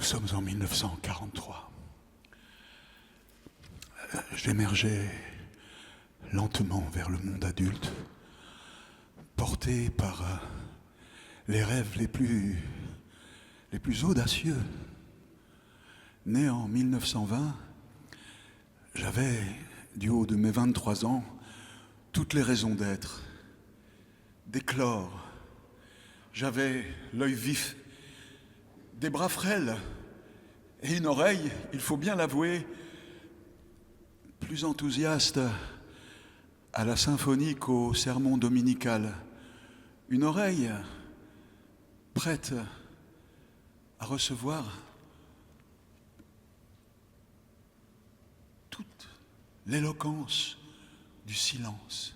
sommes en 1943. J'émergeais lentement vers le monde adulte, porté par les rêves les plus audacieux. Né en 1920, j'avais, du haut de mes 23 ans, toutes les raisons d'être, d'éclore. J'avais l'œil vif, des bras frêles et une oreille, il faut bien l'avouer, plus enthousiaste à la symphonie qu'au sermon dominical. Une oreille prête à recevoir toute l'éloquence du silence.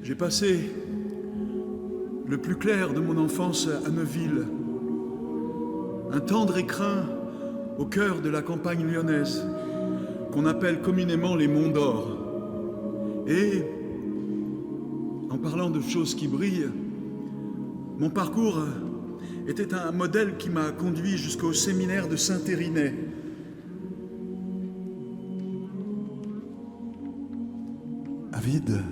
J'ai passé le plus clair de mon enfance à Neuville, un tendre écrin au cœur de la campagne lyonnaise, qu'on appelle communément les Monts d'Or. Et, en parlant de choses qui brillent, mon parcours était un modèle qui m'a conduit jusqu'au séminaire de Saint-Ériné. Avide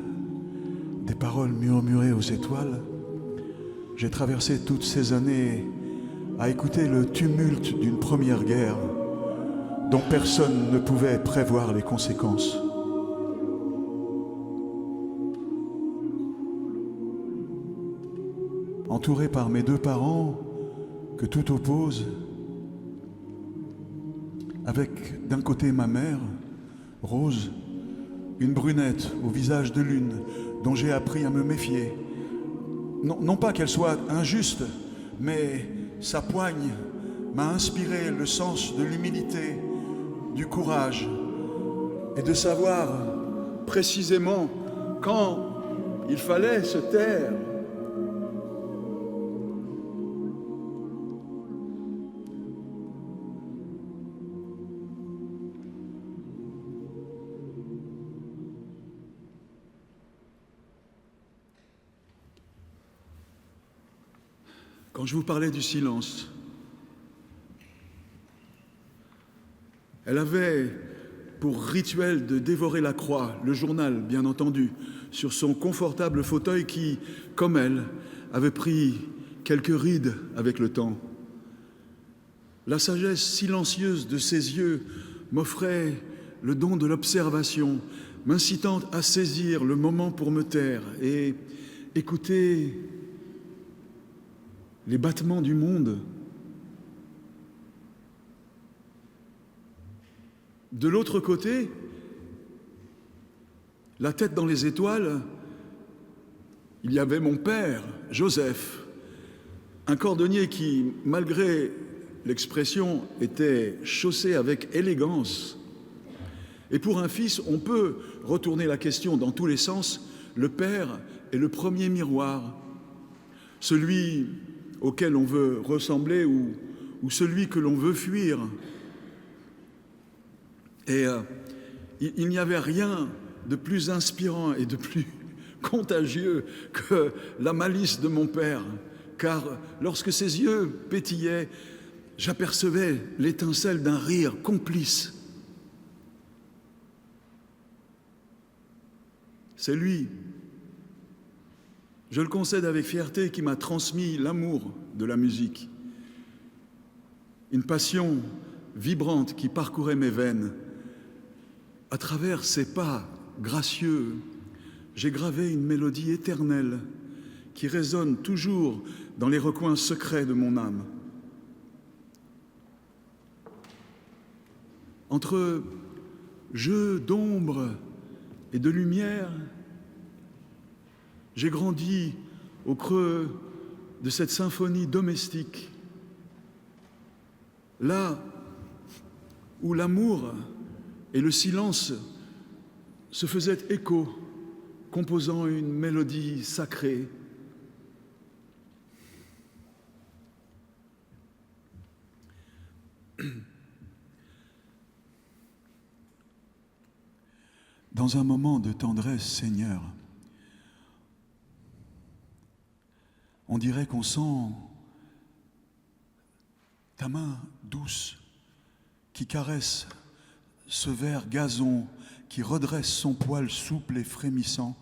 des paroles murmurées aux étoiles, j'ai traversé toutes ces années à écouter le tumulte d'une première guerre dont personne ne pouvait prévoir les conséquences. Entouré par mes deux parents que tout oppose, avec d'un côté ma mère, Rose, une brunette au visage de lune dont j'ai appris à me méfier. Non pas qu'elle soit injuste, mais sa poigne m'a inspiré le sens de l'humilité, du courage et de savoir précisément quand il fallait se taire. Quand je vous parlais du silence, elle avait pour rituel de dévorer la croix, le journal bien entendu, sur son confortable fauteuil qui, comme elle, avait pris quelques rides avec le temps. La sagesse silencieuse de ses yeux m'offrait le don de l'observation, m'incitant à saisir le moment pour me taire et écouter les battements du monde. De l'autre côté, la tête dans les étoiles, il y avait mon père, Joseph, un cordonnier qui, malgré l'expression, était chaussé avec élégance. Et pour un fils, on peut retourner la question dans tous les sens. Le père est le premier miroir, celui auquel on veut ressembler ou celui que l'on veut fuir. Et il n'y avait rien de plus inspirant et de plus contagieux que la malice de mon père, car lorsque ses yeux pétillaient, j'apercevais l'étincelle d'un rire complice. C'est lui, je le concède avec fierté, qui m'a transmis l'amour de la musique. Une passion vibrante qui parcourait mes veines. À travers ses pas gracieux, j'ai gravé une mélodie éternelle qui résonne toujours dans les recoins secrets de mon âme. Entre jeux d'ombre et de lumière, j'ai grandi au creux de cette symphonie domestique, là où l'amour et le silence se faisaient écho, composant une mélodie sacrée. Dans un moment de tendresse, Seigneur, on dirait qu'on sent ta main douce qui caresse ce vert gazon qui redresse son poil souple et frémissant.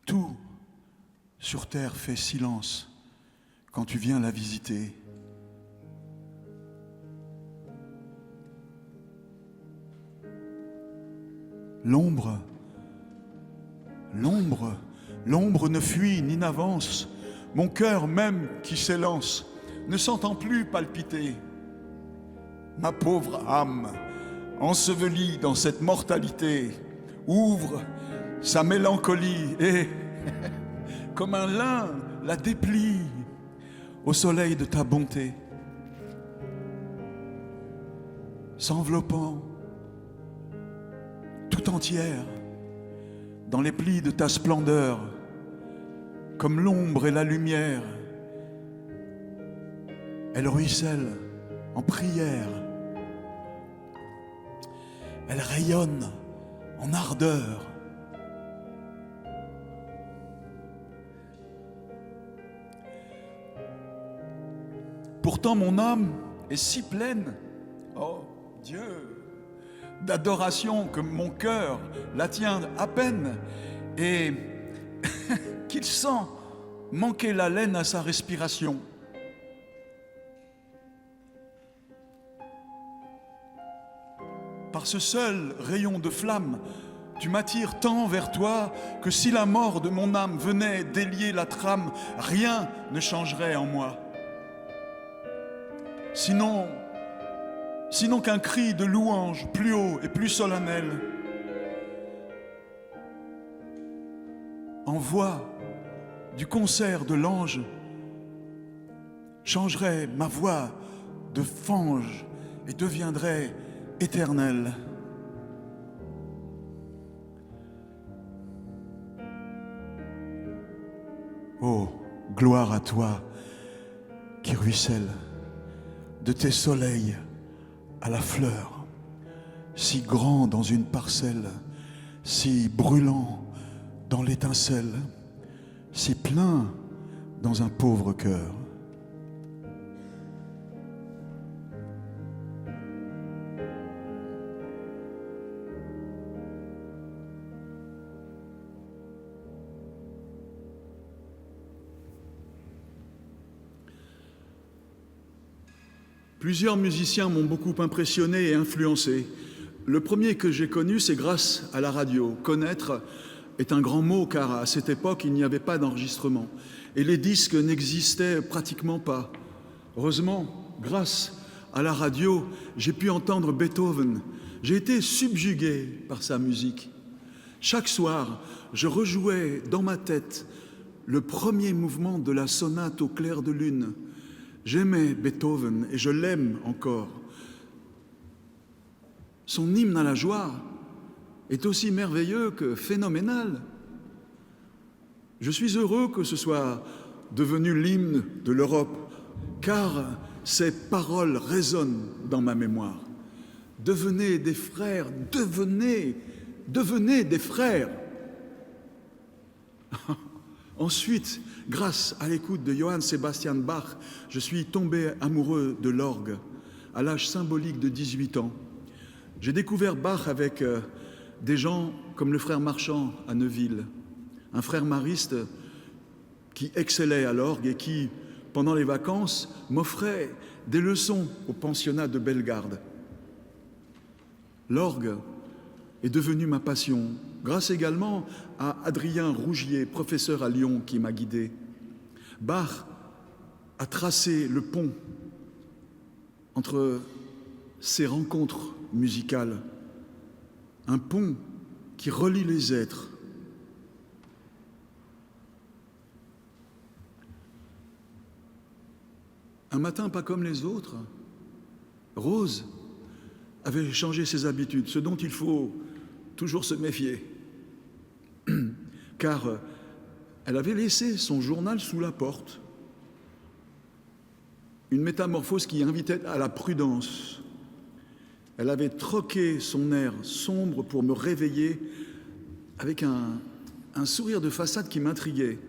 Tout sur terre fait silence quand tu viens la visiter. L'ombre ne fuit ni n'avance. Mon cœur même qui s'élance ne s'entend plus palpiter. Ma pauvre âme, ensevelie dans cette mortalité, ouvre sa mélancolie et, comme un lin, la déplie au soleil de ta bonté, s'enveloppant tout entière dans les plis de ta splendeur, comme l'ombre et la lumière. Elle ruisselle en prière, elle rayonne en ardeur. Pourtant mon âme est si pleine, oh Dieu, d'adoration que mon cœur la tient à peine et qu'il sent manquer l'haleine à sa respiration. Par ce seul rayon de flamme, tu m'attires tant vers toi que si la mort de mon âme venait délier la trame, rien ne changerait en moi. Sinon qu'un cri de louange plus haut et plus solennel, en voix du concert de l'ange, changerait ma voix de fange et deviendrait éternelle. Oh, gloire à toi qui ruisselle de tes soleils à la fleur, si grand dans une parcelle, si brûlant dans l'étincelle, si plein dans un pauvre cœur. Plusieurs musiciens m'ont beaucoup impressionné et influencé. Le premier que j'ai connu, c'est grâce à la radio. Connaître est un grand mot, car à cette époque, il n'y avait pas d'enregistrement. Et les disques n'existaient pratiquement pas. Heureusement, grâce à la radio, j'ai pu entendre Beethoven. J'ai été subjugué par sa musique. Chaque soir, je rejouais dans ma tête le premier mouvement de la sonate au clair de lune. J'aimais Beethoven et je l'aime encore. Son hymne à la joie est aussi merveilleux que phénoménal. Je suis heureux que ce soit devenu l'hymne de l'Europe, car ces paroles résonnent dans ma mémoire. Devenez des frères, devenez des frères. Ensuite, grâce à l'écoute de Johann Sebastian Bach, je suis tombé amoureux de l'orgue à l'âge symbolique de 18 ans. J'ai découvert Bach avec des gens comme le frère Marchand à Neuville, un frère mariste qui excellait à l'orgue et qui, pendant les vacances, m'offrait des leçons au pensionnat de Bellegarde. L'orgue est devenu ma passion, grâce également à Adrien Rougier, professeur à Lyon, qui m'a guidé. Bach a tracé le pont entre ces rencontres musicales, un pont qui relie les êtres. Un matin pas comme les autres, Rose avait changé ses habitudes, ce dont il faut toujours se méfier, car elle avait laissé son journal sous la porte, une métamorphose qui invitait à la prudence. Elle avait troqué son air sombre pour me réveiller avec un sourire de façade qui m'intriguait.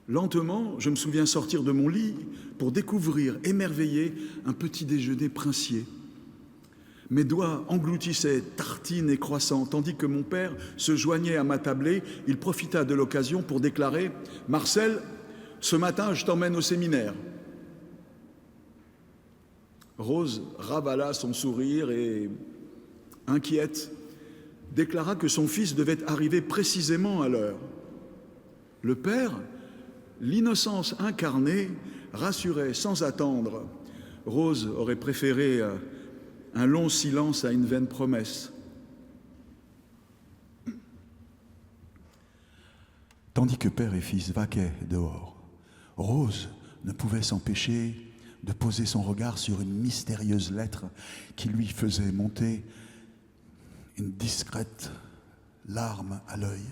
Lentement, je me souviens sortir de mon lit pour découvrir, émerveillé, un petit déjeuner princier. Mes doigts engloutissaient tartines et croissants, tandis que mon père se joignait à ma tablée. Il profita de l'occasion pour déclarer « Marcel, ce matin, je t'emmène au séminaire ». Rose ravala son sourire et, inquiète, déclara que son fils devait arriver précisément à l'heure. Le père, l'innocence incarnée, rassurait sans attendre. Rose aurait préféré un long silence à une vaine promesse. Tandis que père et fils vaquaient dehors, Rose ne pouvait s'empêcher de poser son regard sur une mystérieuse lettre qui lui faisait monter une discrète larme à l'œil.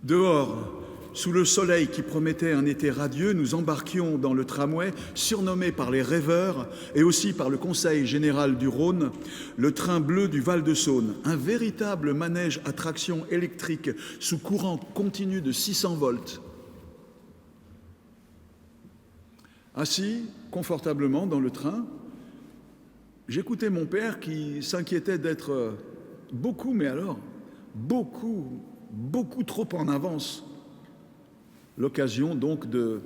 Dehors, sous le soleil qui promettait un été radieux, nous embarquions dans le tramway, surnommé par les rêveurs et aussi par le Conseil général du Rhône, le train bleu du Val-de-Saône, un véritable manège à traction électrique sous courant continu de 600 volts. Assis confortablement dans le train, j'écoutais mon père qui s'inquiétait d'être beaucoup, mais alors beaucoup trop en avance. L'occasion donc de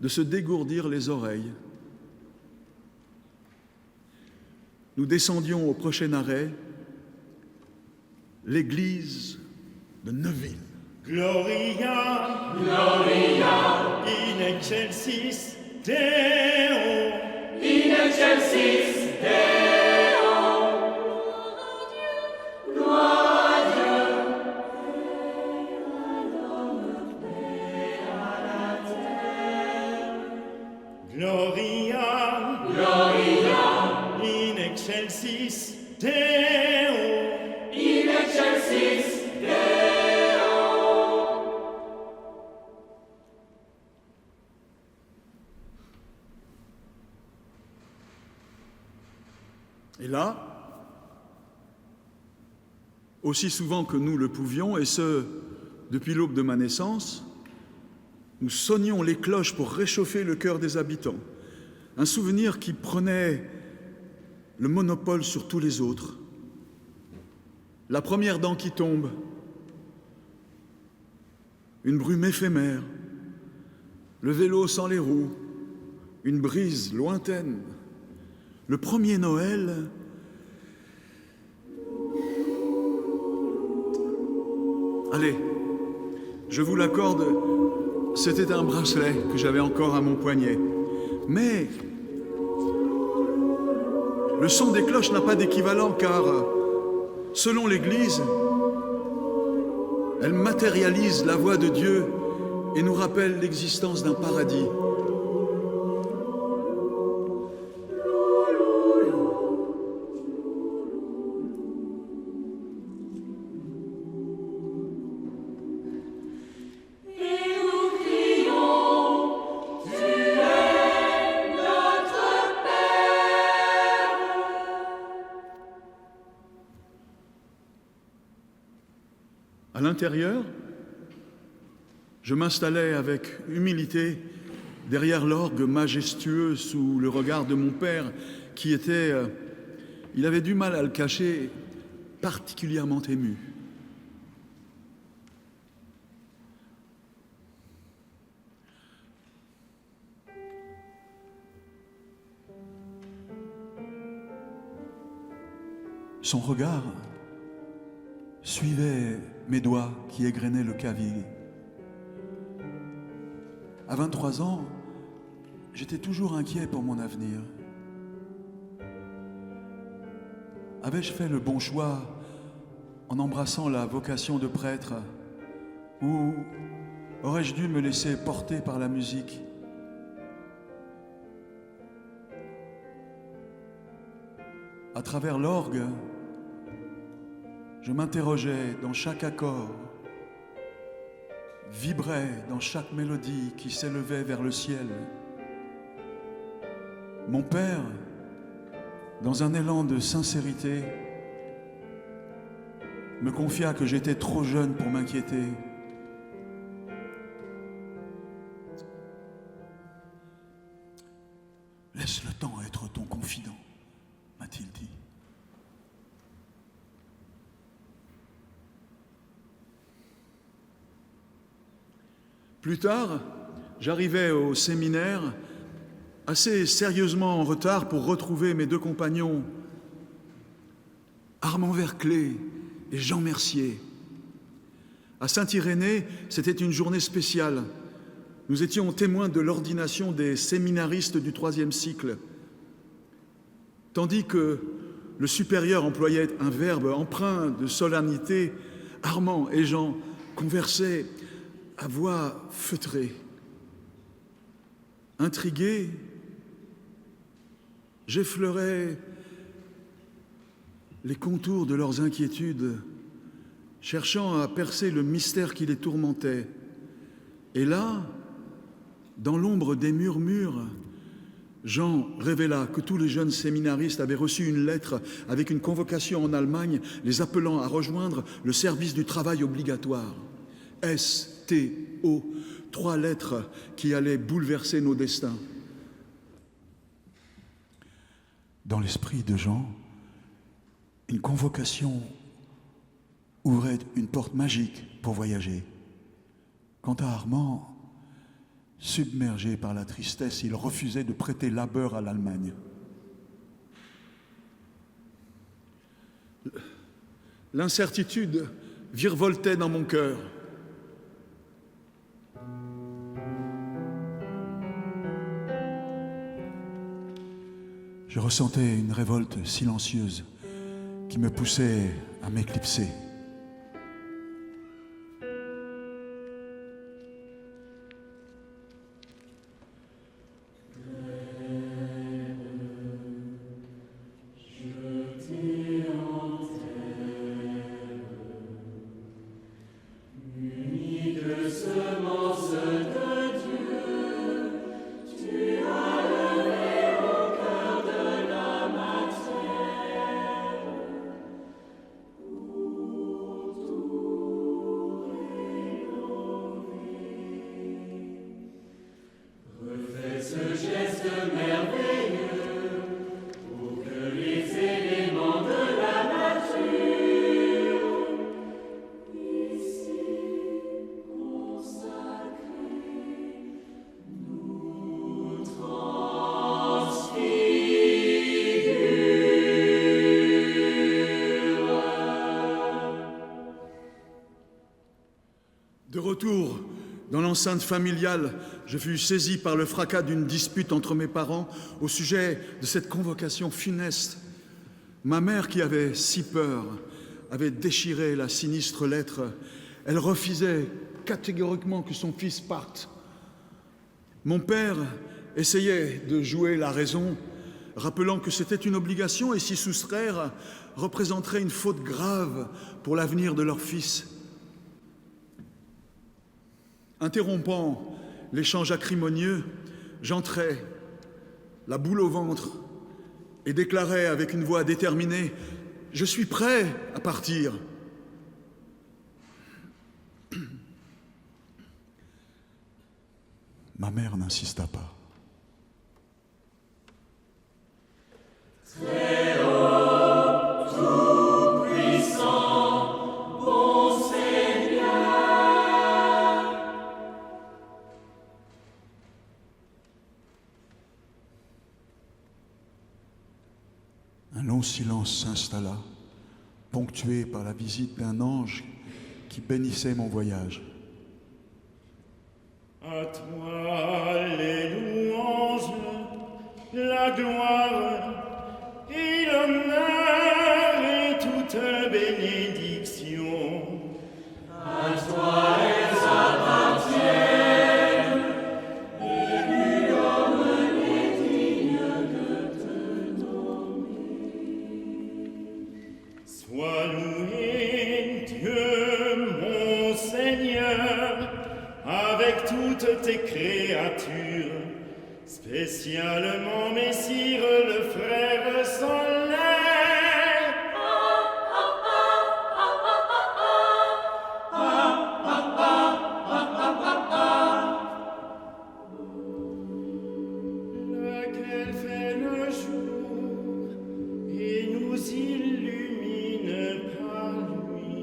se dégourdir les oreilles. Nous descendions au prochain arrêt, l'église de Neuville. Gloria, Gloria, in excelsis Deo, in excelsis Deo, gloire à Dieu, Gloria, Gloria, in excelsis Deo, in excelsis Deo. Et là, aussi souvent que nous le pouvions, et ce, depuis l'aube de ma naissance, nous sonnions les cloches pour réchauffer le cœur des habitants. Un souvenir qui prenait le monopole sur tous les autres. La première dent qui tombe, une brume éphémère, le vélo sans les roues, une brise lointaine. Le premier Noël, allez, je vous l'accorde, c'était un bracelet que j'avais encore à mon poignet. Mais le son des cloches n'a pas d'équivalent car, selon l'Église, elle matérialise la voix de Dieu et nous rappelle l'existence d'un paradis. À l'intérieur, Je m'installais avec humilité derrière l'orgue majestueux sous le regard de mon père qui était, il avait du mal à le cacher, particulièrement ému. Son regard suivait mes doigts qui égrenaient le clavier. À 23 ans, j'étais toujours inquiet pour mon avenir. Avais-je fait le bon choix en embrassant la vocation de prêtre ou aurais-je dû me laisser porter par la musique ? À travers l'orgue, je m'interrogeais dans chaque accord, vibrais dans chaque mélodie qui s'élevait vers le ciel. Mon père, dans un élan de sincérité, me confia que j'étais trop jeune pour m'inquiéter. Laisse le temps être ton confident, m'a-t-il dit. Plus tard, j'arrivais au séminaire assez sérieusement en retard pour retrouver mes deux compagnons, Armand Verclé et Jean Mercier. À Saint-Irénée, c'était une journée spéciale. Nous étions témoins de l'ordination des séminaristes du troisième cycle. Tandis que le supérieur employait un verbe empreint de solennité, Armand et Jean conversaient à voix feutrée. Intrigué, j'effleurais les contours de leurs inquiétudes, cherchant à percer le mystère qui les tourmentait. Et là, dans l'ombre des murmures, Jean révéla que tous les jeunes séminaristes avaient reçu une lettre avec une convocation en Allemagne les appelant à rejoindre le service du travail obligatoire. S-T-O, 3 lettres qui allaient bouleverser nos destins. Dans l'esprit de Jean, une convocation ouvrait une porte magique pour voyager. Quant à Armand, submergé par la tristesse, il refusait de prêter labeur à l'Allemagne. L'incertitude virevoltait dans mon cœur. Je ressentais une révolte silencieuse qui me poussait à m'éclipser. De retour dans l'enceinte familiale, je fus saisi par le fracas d'une dispute entre mes parents au sujet de cette convocation funeste. Ma mère, qui avait si peur, avait déchiré la sinistre lettre. Elle refusait catégoriquement que son fils parte. Mon père essayait de jouer la raison, rappelant que c'était une obligation et s'y soustraire représenterait une faute grave pour l'avenir de leur fils. Interrompant l'échange acrimonieux, j'entrais, la boule au ventre, et déclarais avec une voix déterminée « Je suis prêt à partir ». Ma mère n'insista pas. Un long silence s'installa, ponctué par la visite d'un ange qui bénissait mon voyage. À toi les louanges, la gloire et l'honneur et toute bénédiction. À toi elles appartiennent, et nul homme n'est digne de te nommer. Sois loué, Dieu, mon Seigneur, avec toutes tes créatures, spécialement Messire le frère Soleil. Lequel fait le jour et nous illumine par lui.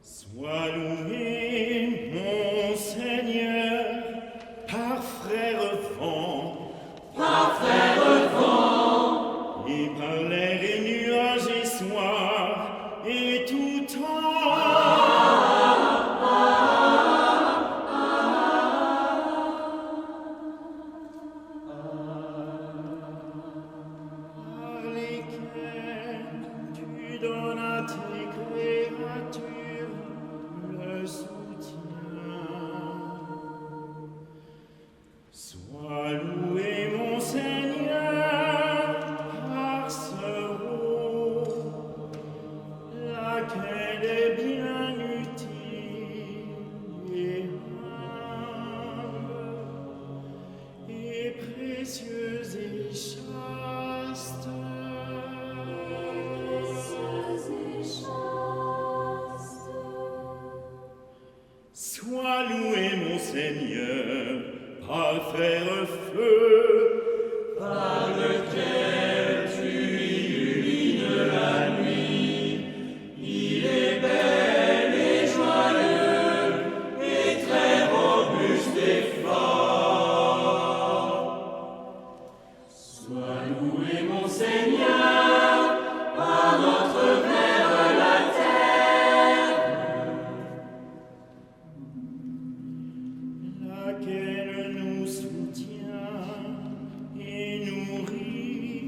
Sois loué, mon Seigneur, par frère vent, et par l'air et nuages et soir, et tout temps. Par lesquels tu donnes à tes créatures le soutien. Sois loué, mon Seigneur, par ce eau, laquelle est bien utile et humble, et précieuse et chaste. Sois loué, mon Seigneur, par frère feu, par lequel tu illumines la nuit. Il est bel et joyeux, et très robuste et fort. Sois loué, mon Seigneur, par notre Mère la terre, laquelle nous soutient et nourrit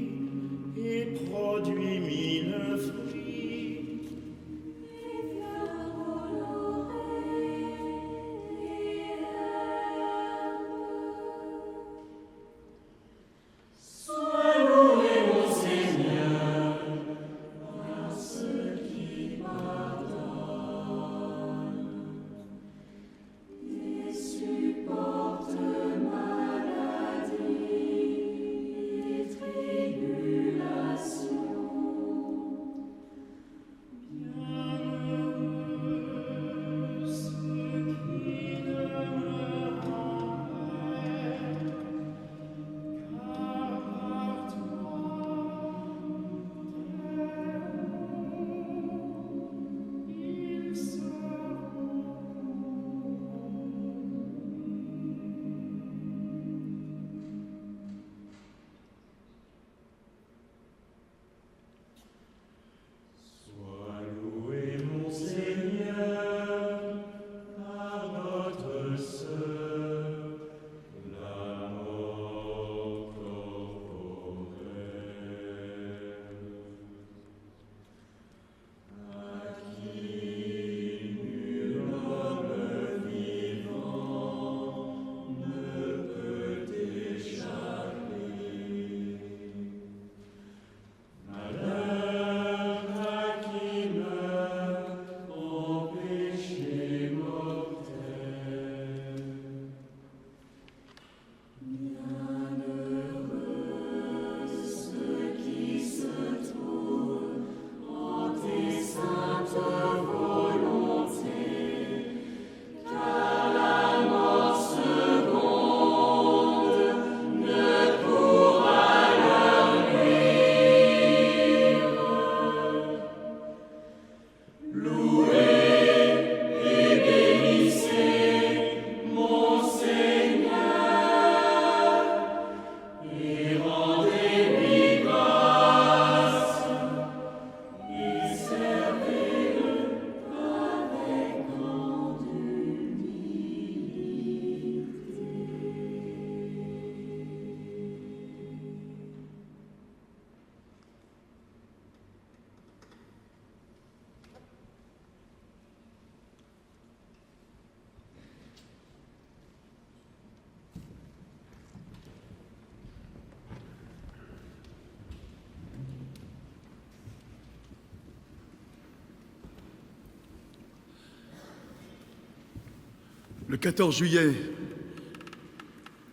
Le 14 juillet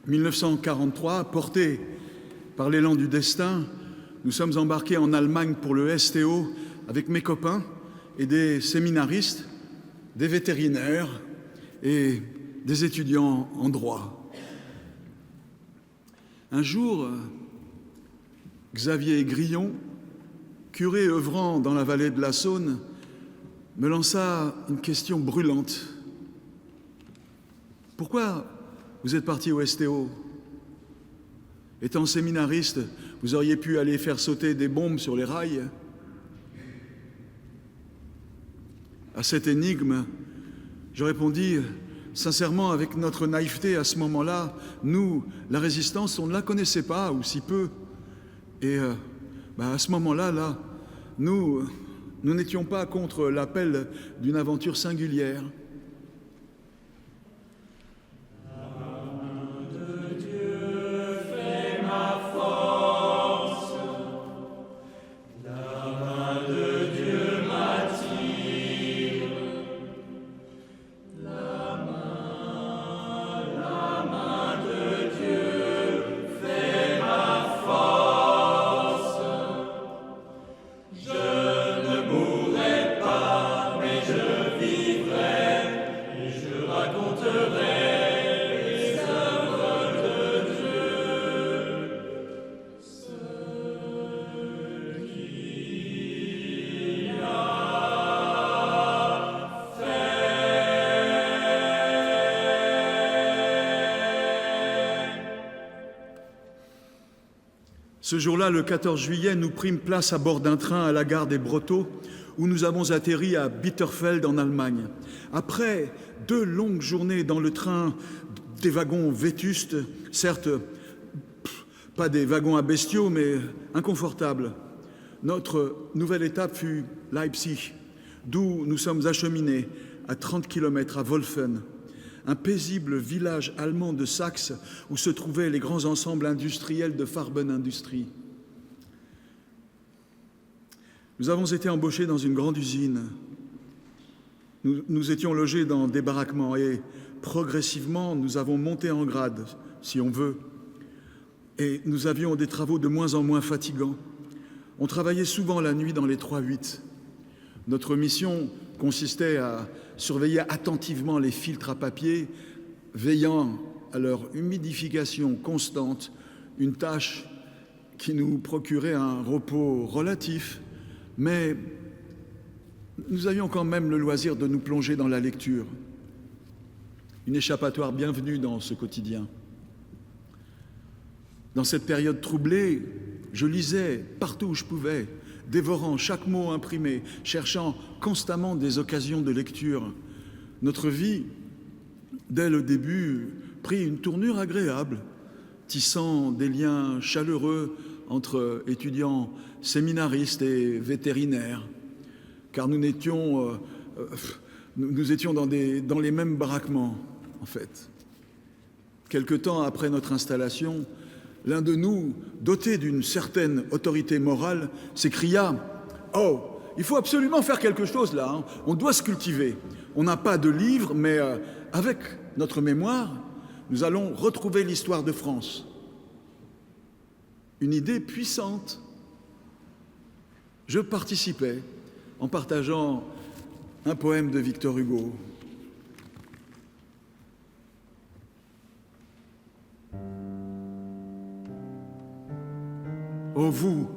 1943, portés par l'élan du destin, nous sommes embarqués en Allemagne pour le STO avec mes copains et des séminaristes, des vétérinaires et des étudiants en droit. Un jour, Xavier Grillon, curé œuvrant dans la vallée de la Saône, me lança une question brûlante. Pourquoi vous êtes parti au STO? Étant séminariste, vous auriez pu aller faire sauter des bombes sur les rails. À cette énigme, je répondis sincèrement avec notre naïveté à ce moment-là. Nous, la résistance, on ne la connaissait pas, ou si peu. Et à ce moment-là, nous n'étions pas contre l'appel d'une aventure singulière. Ce jour-là, le 14 juillet, nous prîmes place à bord d'un train à la gare des Brotteaux, où nous avons atterri à Bitterfeld en Allemagne. Après 2 longues journées dans le train, des wagons vétustes, certes pas des wagons à bestiaux, mais inconfortables, notre nouvelle étape fut Leipzig, d'où nous sommes acheminés à 30 km à Wolfen, un paisible village allemand de Saxe où se trouvaient les grands ensembles industriels de Farbenindustrie. Nous avons été embauchés dans une grande usine. Nous étions logés dans des baraquements et progressivement, nous avons monté en grade, si on veut. Et nous avions des travaux de moins en moins fatigants. On travaillait souvent la nuit dans les 3-8. Notre mission consistait à surveiller attentivement les filtres à papier, veillant à leur humidification constante, une tâche qui nous procurait un repos relatif, mais nous avions quand même le loisir de nous plonger dans la lecture. Une échappatoire bienvenue dans ce quotidien. Dans cette période troublée, je lisais partout où je pouvais, dévorant chaque mot imprimé, cherchant constamment des occasions de lecture. Notre vie, dès le début, prit une tournure agréable, tissant des liens chaleureux entre étudiants séminaristes et vétérinaires, car nous étions dans les mêmes baraquements, en fait. Quelque temps après notre installation, l'un de nous, doté d'une certaine autorité morale, s'écria « Oh, il faut absolument faire quelque chose là, on doit se cultiver. On n'a pas de livre, mais avec notre mémoire, nous allons retrouver l'histoire de France. Une idée puissante. Je participais en partageant un poème de Victor Hugo. Ô vous,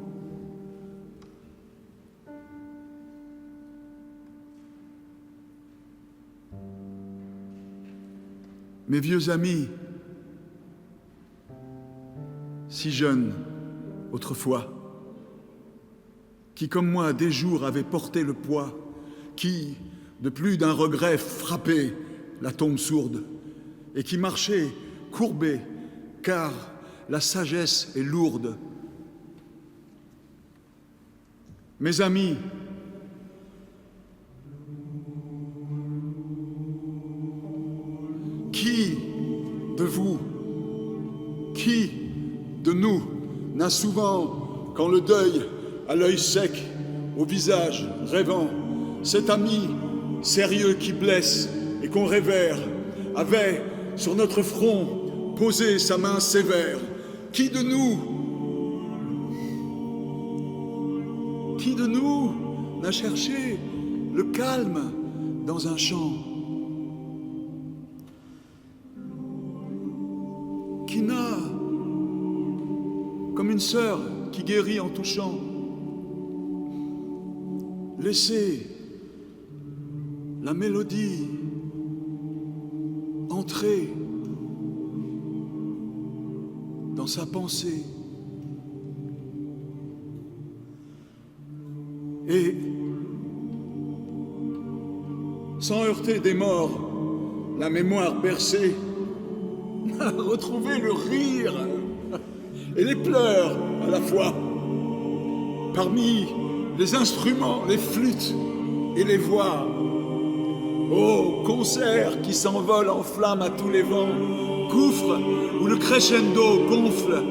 mes vieux amis, si jeunes autrefois, qui comme moi des jours avaient porté le poids, qui, de plus d'un regret, frappaient la tombe sourde, et qui marchaient courbés, car la sagesse est lourde. Mes amis, qui de vous, qui de nous n'a souvent, quand le deuil à l'œil sec, au visage rêvant, cet ami sérieux qui blesse et qu'on révère, avait sur notre front posé sa main sévère? Qui de nous n'a cherché le calme dans un champ? Qui n'a, comme une sœur qui guérit en touchant, laissé la mélodie entrer dans sa pensée et, sans heurter des morts, la mémoire bercée, a retrouvé le rire et les pleurs à la fois, parmi les instruments, les flûtes et les voix. Ô concert qui s'envole en flammes à tous les vents, gouffre où le crescendo gonfle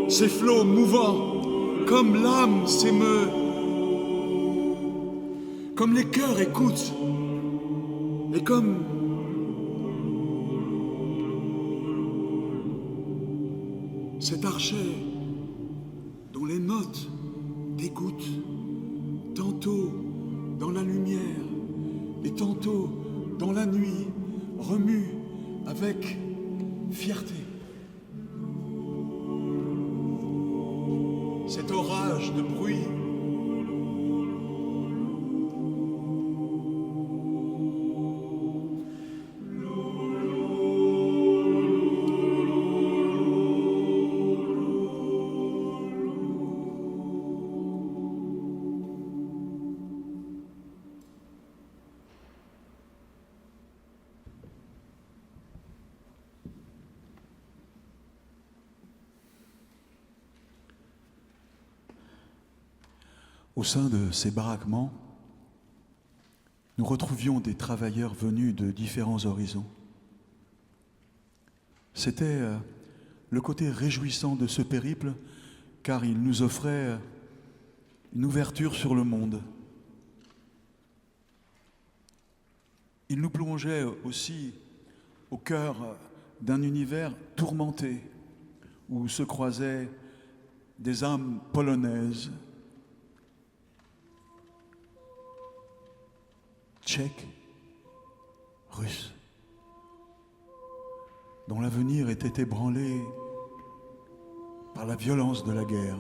ses flots mouvants, comme l'âme s'émeut, comme les cœurs écoutent, et comme cet archet dont les notes dégoûtent, tantôt dans la lumière et tantôt dans la nuit, remue avec fierté. Cet orage de bruit Au sein de ces baraquements, nous retrouvions des travailleurs venus de différents horizons. C'était le côté réjouissant de ce périple, car il nous offrait une ouverture sur le monde. Il nous plongeait aussi au cœur d'un univers tourmenté, où se croisaient des âmes polonaises, tchèques, russes, dont l'avenir était ébranlé par la violence de la guerre.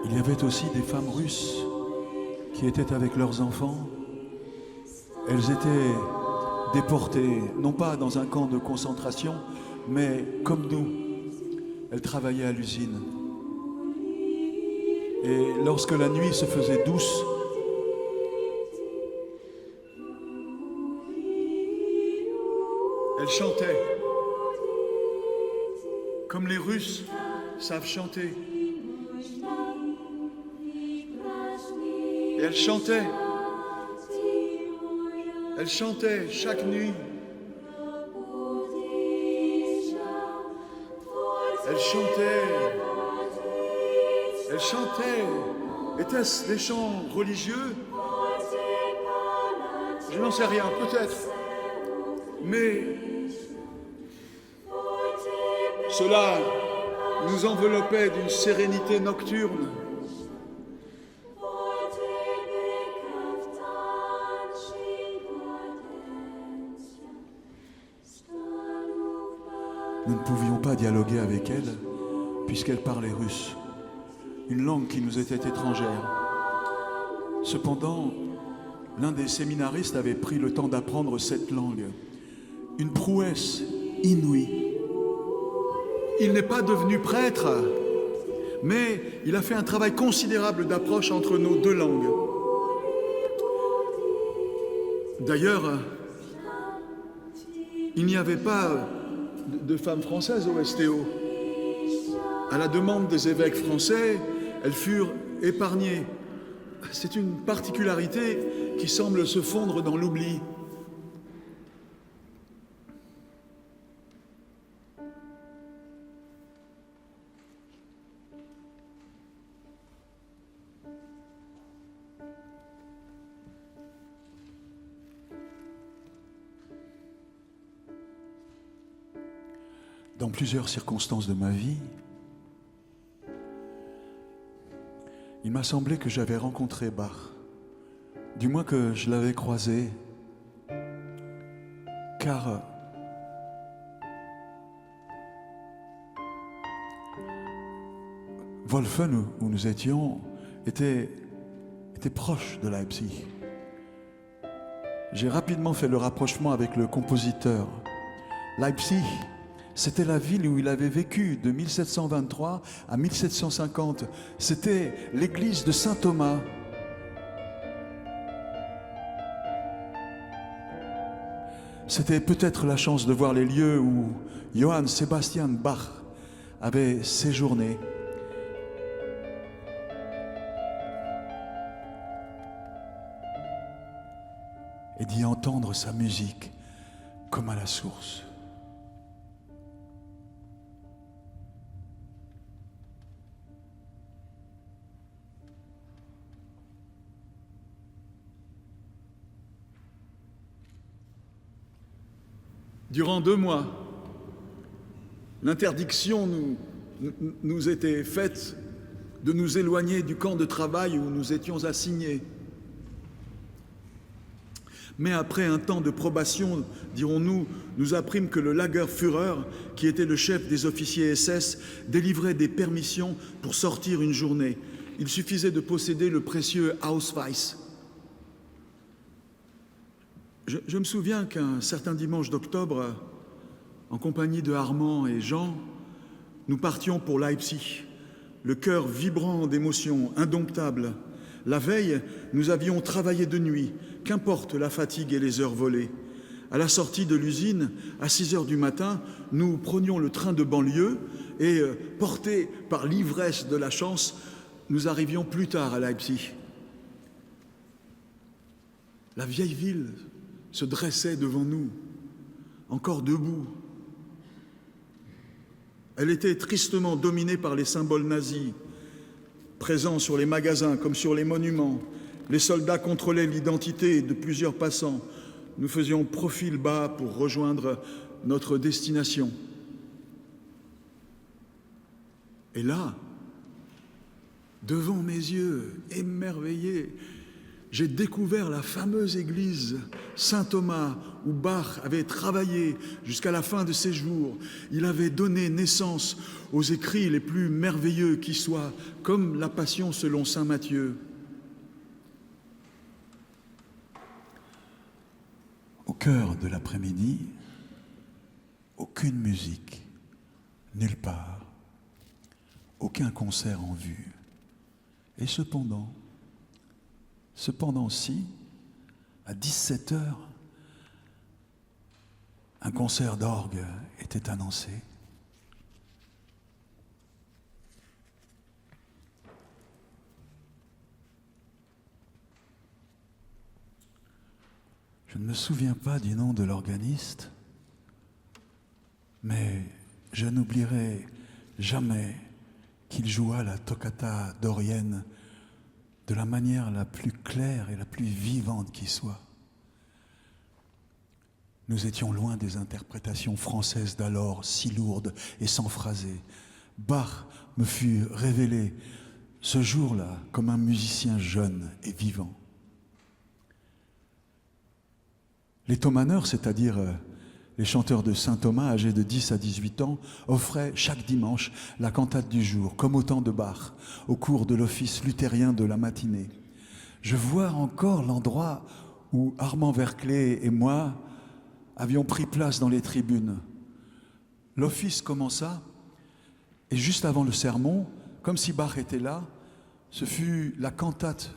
Il y avait aussi des femmes russes qui étaient avec leurs enfants. Elles étaient déportées, non pas dans un camp de concentration, mais comme nous, elles travaillaient à l'usine. Et lorsque la nuit se faisait douce, elles chantaient, comme les Russes savent chanter. Et elles chantaient chaque nuit. Elles Elle chantait. Elle chantait. Était-ce des chants religieux? Je n'en sais rien, peut-être. Mais cela nous enveloppait d'une sérénité nocturne. Nous ne pouvions pas dialoguer avec elle, puisqu'elle parlait russe, une langue qui nous était étrangère. Cependant, l'un des séminaristes avait pris le temps d'apprendre cette langue, une prouesse inouïe. Il n'est pas devenu prêtre, mais il a fait un travail considérable d'approche entre nos deux langues. D'ailleurs, il n'y avait pas de femmes françaises au STO. À la demande des évêques français, elles furent épargnées. C'est une particularité qui semble se fondre dans l'oubli. Dans plusieurs circonstances de ma vie, il m'a semblé que j'avais rencontré Bach, du moins que je l'avais croisé, car Wolfen, où nous étions, était proche de Leipzig. J'ai rapidement fait le rapprochement avec le compositeur. Leipzig, c'était la ville où il avait vécu de 1723 à 1750. C'était l'église de Saint Thomas. C'était peut-être la chance de voir les lieux où Johann Sebastian Bach avait séjourné. Et d'y entendre sa musique comme à la source. Durant 2 mois, l'interdiction nous était faite de nous éloigner du camp de travail où nous étions assignés. Mais après un temps de probation, dirons-nous, nous apprîmes que le Lagerführer, qui était le chef des officiers SS, délivrait des permissions pour sortir une journée. Il suffisait de posséder le précieux Ausweis. Je me souviens qu'un certain dimanche d'octobre, en compagnie de Armand et Jean, nous partions pour Leipzig, le cœur vibrant d'émotions indomptables. La veille, nous avions travaillé de nuit, qu'importe la fatigue et les heures volées. À la sortie de l'usine, à 6 heures du matin, nous prenions le train de banlieue et, portés par l'ivresse de la chance, nous arrivions plus tard à Leipzig. La vieille ville se dressait devant nous, encore debout. Elle était tristement dominée par les symboles nazis, présents sur les magasins comme sur les monuments. Les soldats contrôlaient l'identité de plusieurs passants. Nous faisions profil bas pour rejoindre notre destination. Et là, devant mes yeux, émerveillés, j'ai découvert la fameuse église Saint-Thomas où Bach avait travaillé jusqu'à la fin de ses jours. Il avait donné naissance aux écrits les plus merveilleux qui soient, comme la Passion selon saint Matthieu. Au cœur de l'après-midi, aucune musique, nulle part, aucun concert en vue. Et cependant, si, à 17 heures, un concert d'orgue était annoncé. Je ne me souviens pas du nom de l'organiste, mais je n'oublierai jamais qu'il joua la toccata dorienne de la manière la plus claire et la plus vivante qui soit. Nous étions loin des interprétations françaises d'alors, si lourdes et sans phrasées. Bach me fut révélé ce jour-là comme un musicien jeune et vivant. Les thomaneurs, c'est-à-dire les chanteurs de Saint Thomas âgés de 10 à 18 ans, offraient chaque dimanche la cantate du jour, comme au temps de Bach, au cours de l'office luthérien de la matinée. Je vois encore l'endroit où Armand Verclé et moi avions pris place dans les tribunes. L'office commença, et juste avant le sermon, comme si Bach était là, ce fut la cantate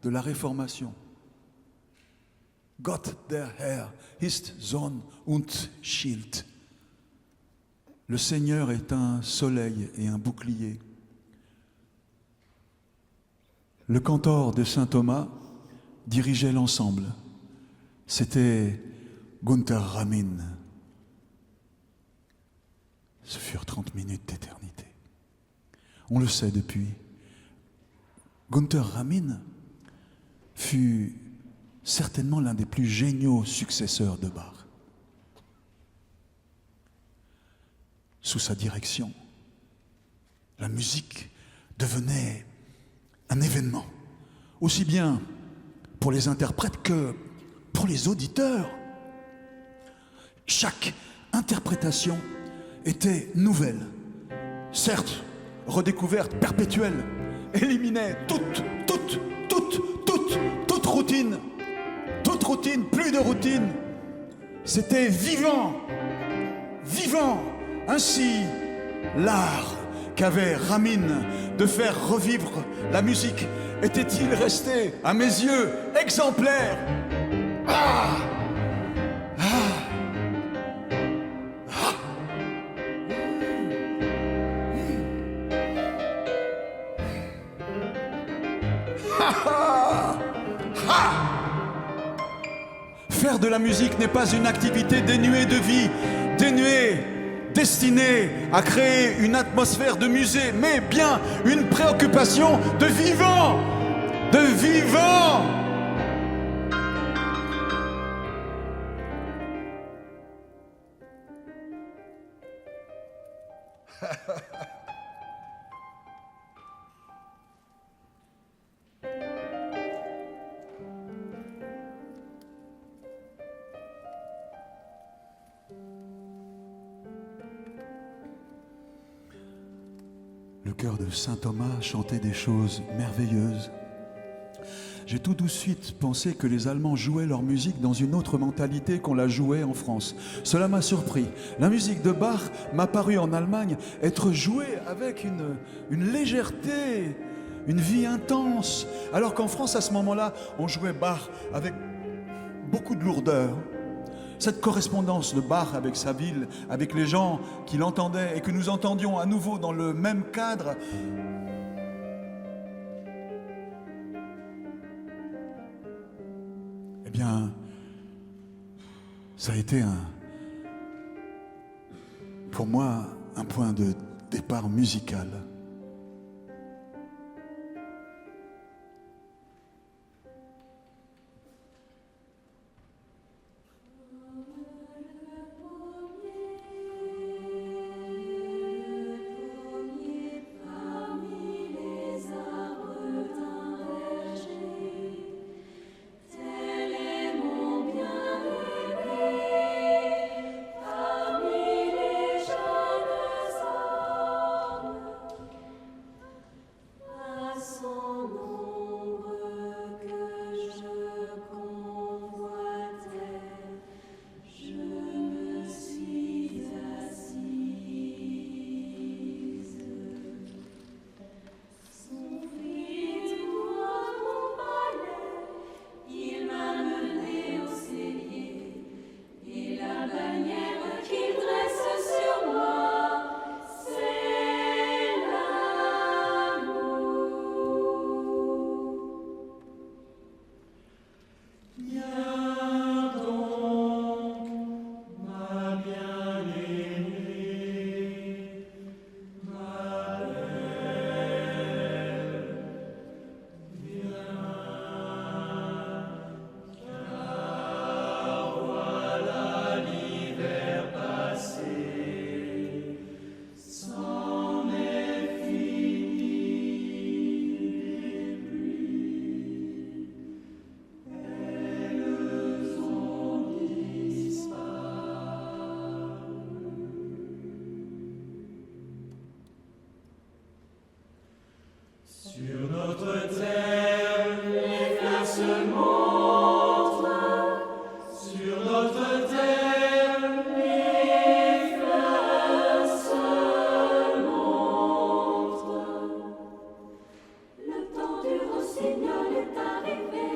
de la Réformation. Gott der Herr ist Sonn und Schild. Le Seigneur est un soleil et un bouclier. Le cantor de Saint Thomas dirigeait l'ensemble. C'était Gunther Ramin. Ce furent 30 minutes d'éternité. On le sait depuis. Gunther Ramin fut certainement l'un des plus géniaux successeurs de Bach. Sous sa direction, la musique devenait un événement, aussi bien pour les interprètes que pour les auditeurs. Chaque interprétation était nouvelle, certes redécouverte, perpétuelle, éliminait toute routine. Toute routine, plus de routine. C'était vivant, vivant. Ainsi, l'art qu'avait Ramin de faire revivre la musique était-il resté, à mes yeux, exemplaire. Faire de la musique n'est pas une activité dénuée de vie, destinée à créer une atmosphère de musée, mais bien une préoccupation de vivant, de vivant. Le chœur de Saint Thomas chantait des choses merveilleuses. J'ai tout de suite pensé que les Allemands jouaient leur musique dans une autre mentalité qu'on la jouait en France. Cela m'a surpris. La musique de Bach m'a paru en Allemagne être jouée avec une légèreté, une vie intense. Alors qu'en France, à ce moment-là, on jouait Bach avec beaucoup de lourdeur. Cette correspondance de Bach avec sa ville, avec les gens qui l'entendaient et que nous entendions à nouveau dans le même cadre, eh bien, ça a été pour moi un point de départ musical. Sur notre terre, les fleurs se montrent. Sur notre terre, les fleurs se montrent. Le temps du rossignol est arrivé.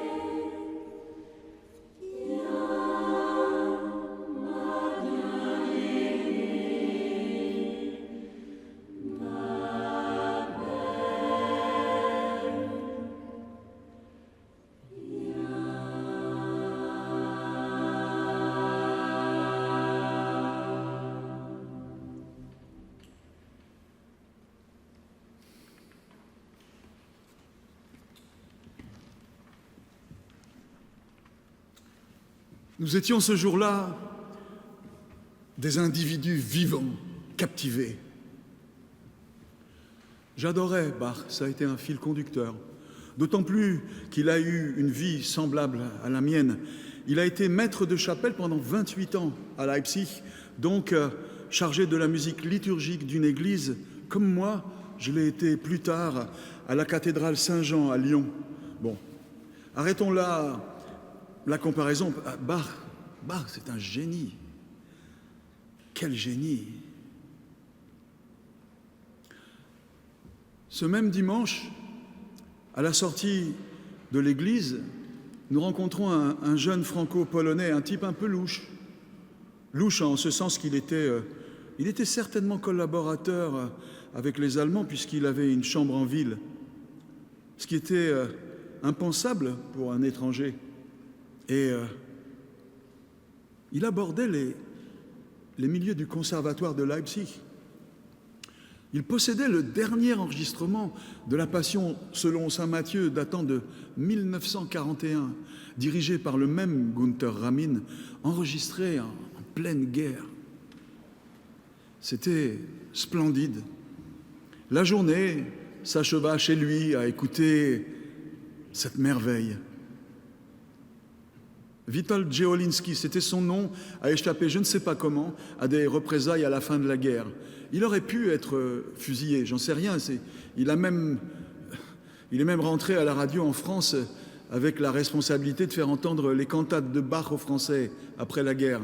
Nous étions ce jour-là des individus vivants, captivés. J'adorais Bach, ça a été un fil conducteur. D'autant plus qu'il a eu une vie semblable à la mienne. Il a été maître de chapelle pendant 28 ans à Leipzig, donc chargé de la musique liturgique d'une église, comme moi, je l'ai été plus tard à la cathédrale Saint-Jean à Lyon. Bon, arrêtons là la comparaison. Bach, c'est un génie. Quel génie! Ce même dimanche, à la sortie de l'église, nous rencontrons un jeune franco-polonais, un type un peu louche. Louche en ce sens qu'il était certainement collaborateur avec les Allemands puisqu'il avait une chambre en ville, ce qui était impensable pour un étranger. Et il abordait les milieux du conservatoire de Leipzig. Il possédait le dernier enregistrement de la Passion selon saint Matthieu datant de 1941, dirigé par le même Gunther Ramin, enregistré en pleine guerre. C'était splendide. La journée s'acheva chez lui à écouter cette merveille. Witold Jeolinski, c'était son nom, a échappé je ne sais pas comment à des représailles à la fin de la guerre. Il aurait pu être fusillé, j'en sais rien. Il est même rentré à la radio en France avec la responsabilité de faire entendre les cantates de Bach aux Français après la guerre.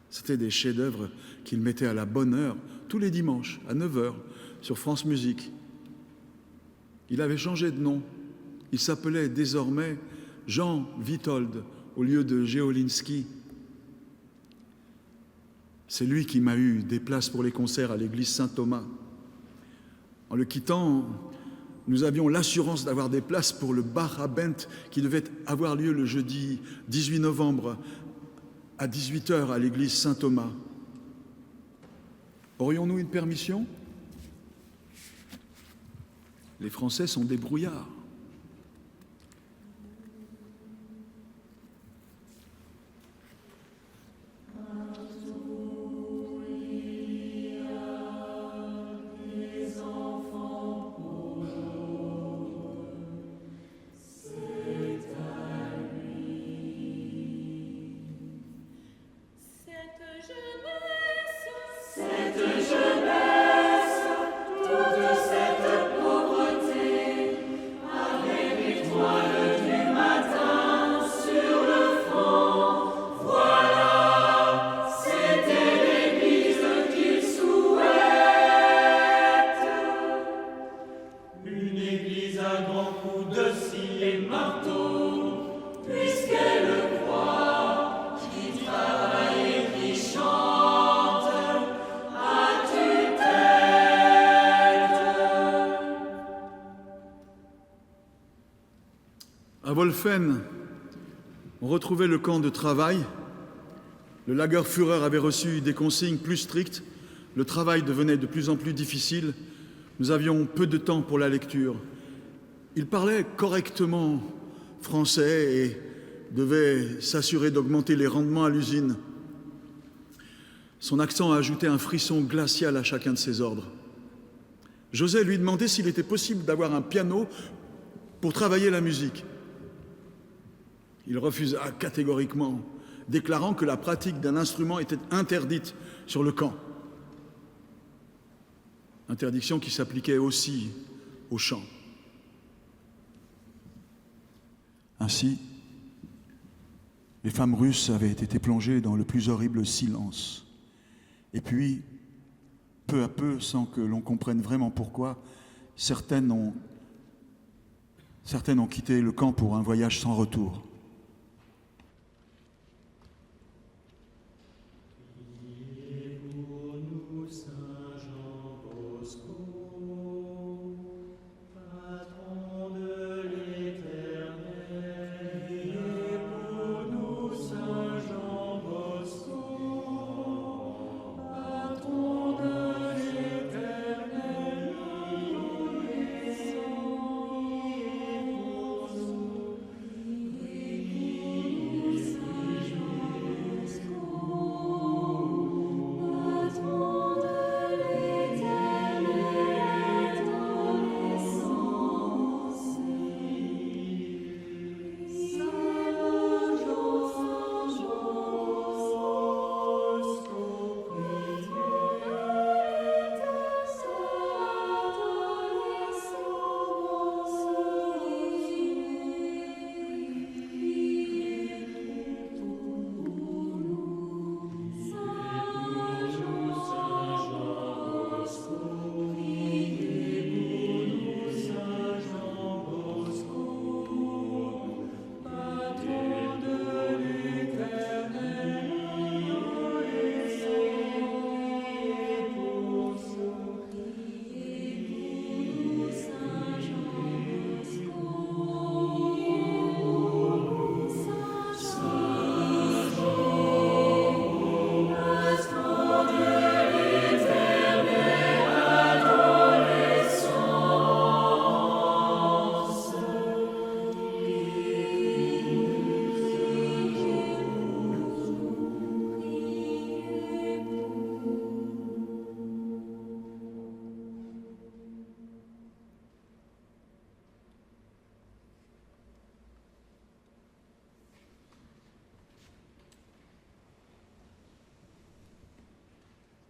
C'était des chefs-d'œuvre qu'il mettait à la bonne heure, tous les dimanches, à 9h, sur France Musique. Il avait changé de nom. Il s'appelait désormais Jean Witold, au lieu de Jeolinski. C'est lui qui m'a eu des places pour les concerts à l'église Saint-Thomas. En le quittant, nous avions l'assurance d'avoir des places pour le Bach Abend qui devait avoir lieu le jeudi 18 novembre à 18h à l'église Saint-Thomas. Aurions-nous une permission? Les Français sont des brouillards. À Wolfen, on retrouvait le camp de travail. Le Lagerführer avait reçu des consignes plus strictes. Le travail devenait de plus en plus difficile. Nous avions peu de temps pour la lecture. Il parlait correctement français et devait s'assurer d'augmenter les rendements à l'usine. Son accent ajoutait un frisson glacial à chacun de ses ordres. J'osais lui demander s'il était possible d'avoir un piano pour travailler la musique. Il refusa catégoriquement, déclarant que la pratique d'un instrument était interdite sur le camp. Interdiction qui s'appliquait aussi au chant. Ainsi, les femmes russes avaient été plongées dans le plus horrible silence. Et puis, peu à peu, sans que l'on comprenne vraiment pourquoi, certaines ont quitté le camp pour un voyage sans retour.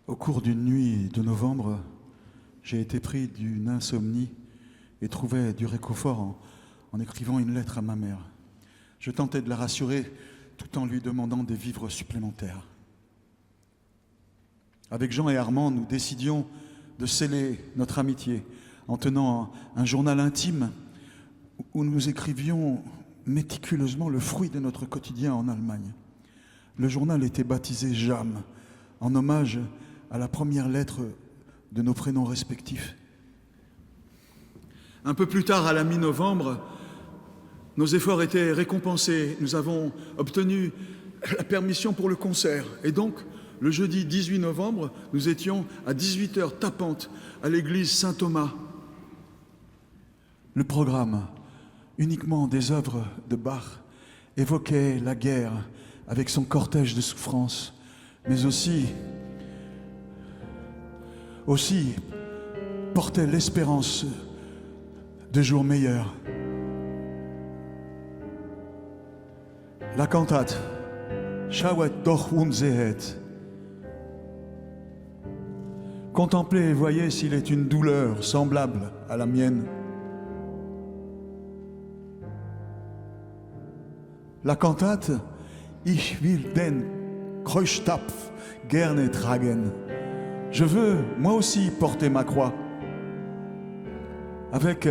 Au cours d'une nuit de novembre, j'ai été pris d'une insomnie et trouvais du réconfort en écrivant une lettre à ma mère. Je tentais de la rassurer tout en lui demandant des vivres supplémentaires. Avec Jean et Armand, nous décidions de sceller notre amitié en tenant un journal intime où nous écrivions méticuleusement le fruit de notre quotidien en Allemagne. Le journal était baptisé Jam, en hommage à la première lettre de nos prénoms respectifs. Un peu plus tard, à la mi-novembre, nos efforts étaient récompensés. Nous avons obtenu la permission pour le concert. Et donc, le jeudi 18 novembre, nous étions à 18h tapantes à l'église Saint-Thomas. Le programme, uniquement des œuvres de Bach, évoquait la guerre avec son cortège de souffrances, mais aussi portait l'espérance de jours meilleurs. La cantate Schauet doch und sehet. Contemplez et voyez s'il est une douleur semblable à la mienne. La cantate Ich will den Kreuzstab gerne tragen. Je veux, moi aussi, porter ma croix. Avec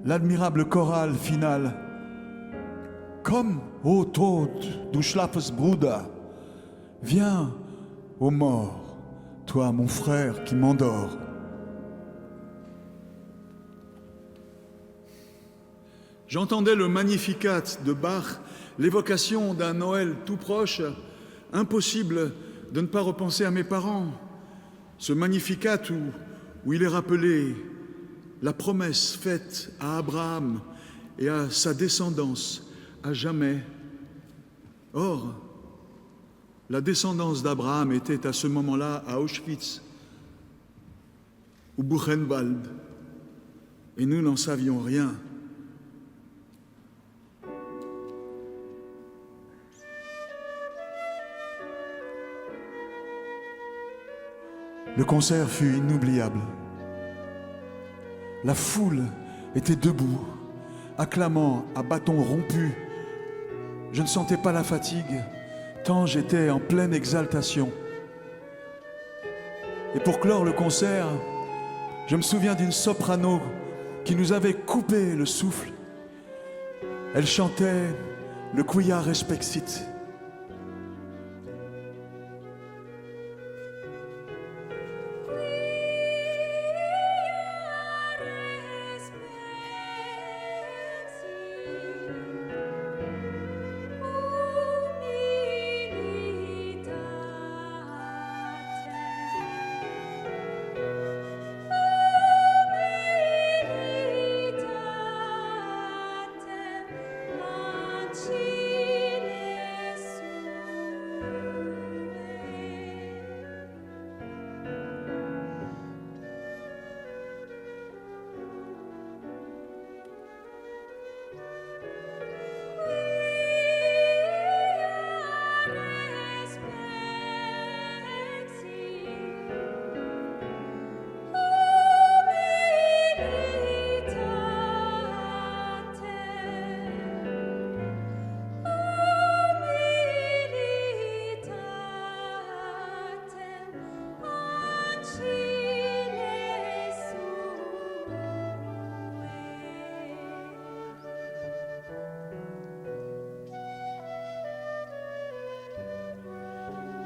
l'admirable chorale finale. Komm, ô Tod, du schlafes Bruder. Viens, ô mort, toi, mon frère qui m'endort. J'entendais le Magnificat de Bach, l'évocation d'un Noël tout proche. Impossible de ne pas repenser à mes parents. Ce Magnificat où il est rappelé la promesse faite à Abraham et à sa descendance à jamais. Or, la descendance d'Abraham était à ce moment-là à Auschwitz ou Buchenwald, et nous n'en savions rien. Le concert fut inoubliable. La foule était debout, acclamant à bâton rompu. Je ne sentais pas la fatigue, tant j'étais en pleine exaltation. Et pour clore le concert, je me souviens d'une soprano qui nous avait coupé le souffle. Elle chantait le Quia Respexit.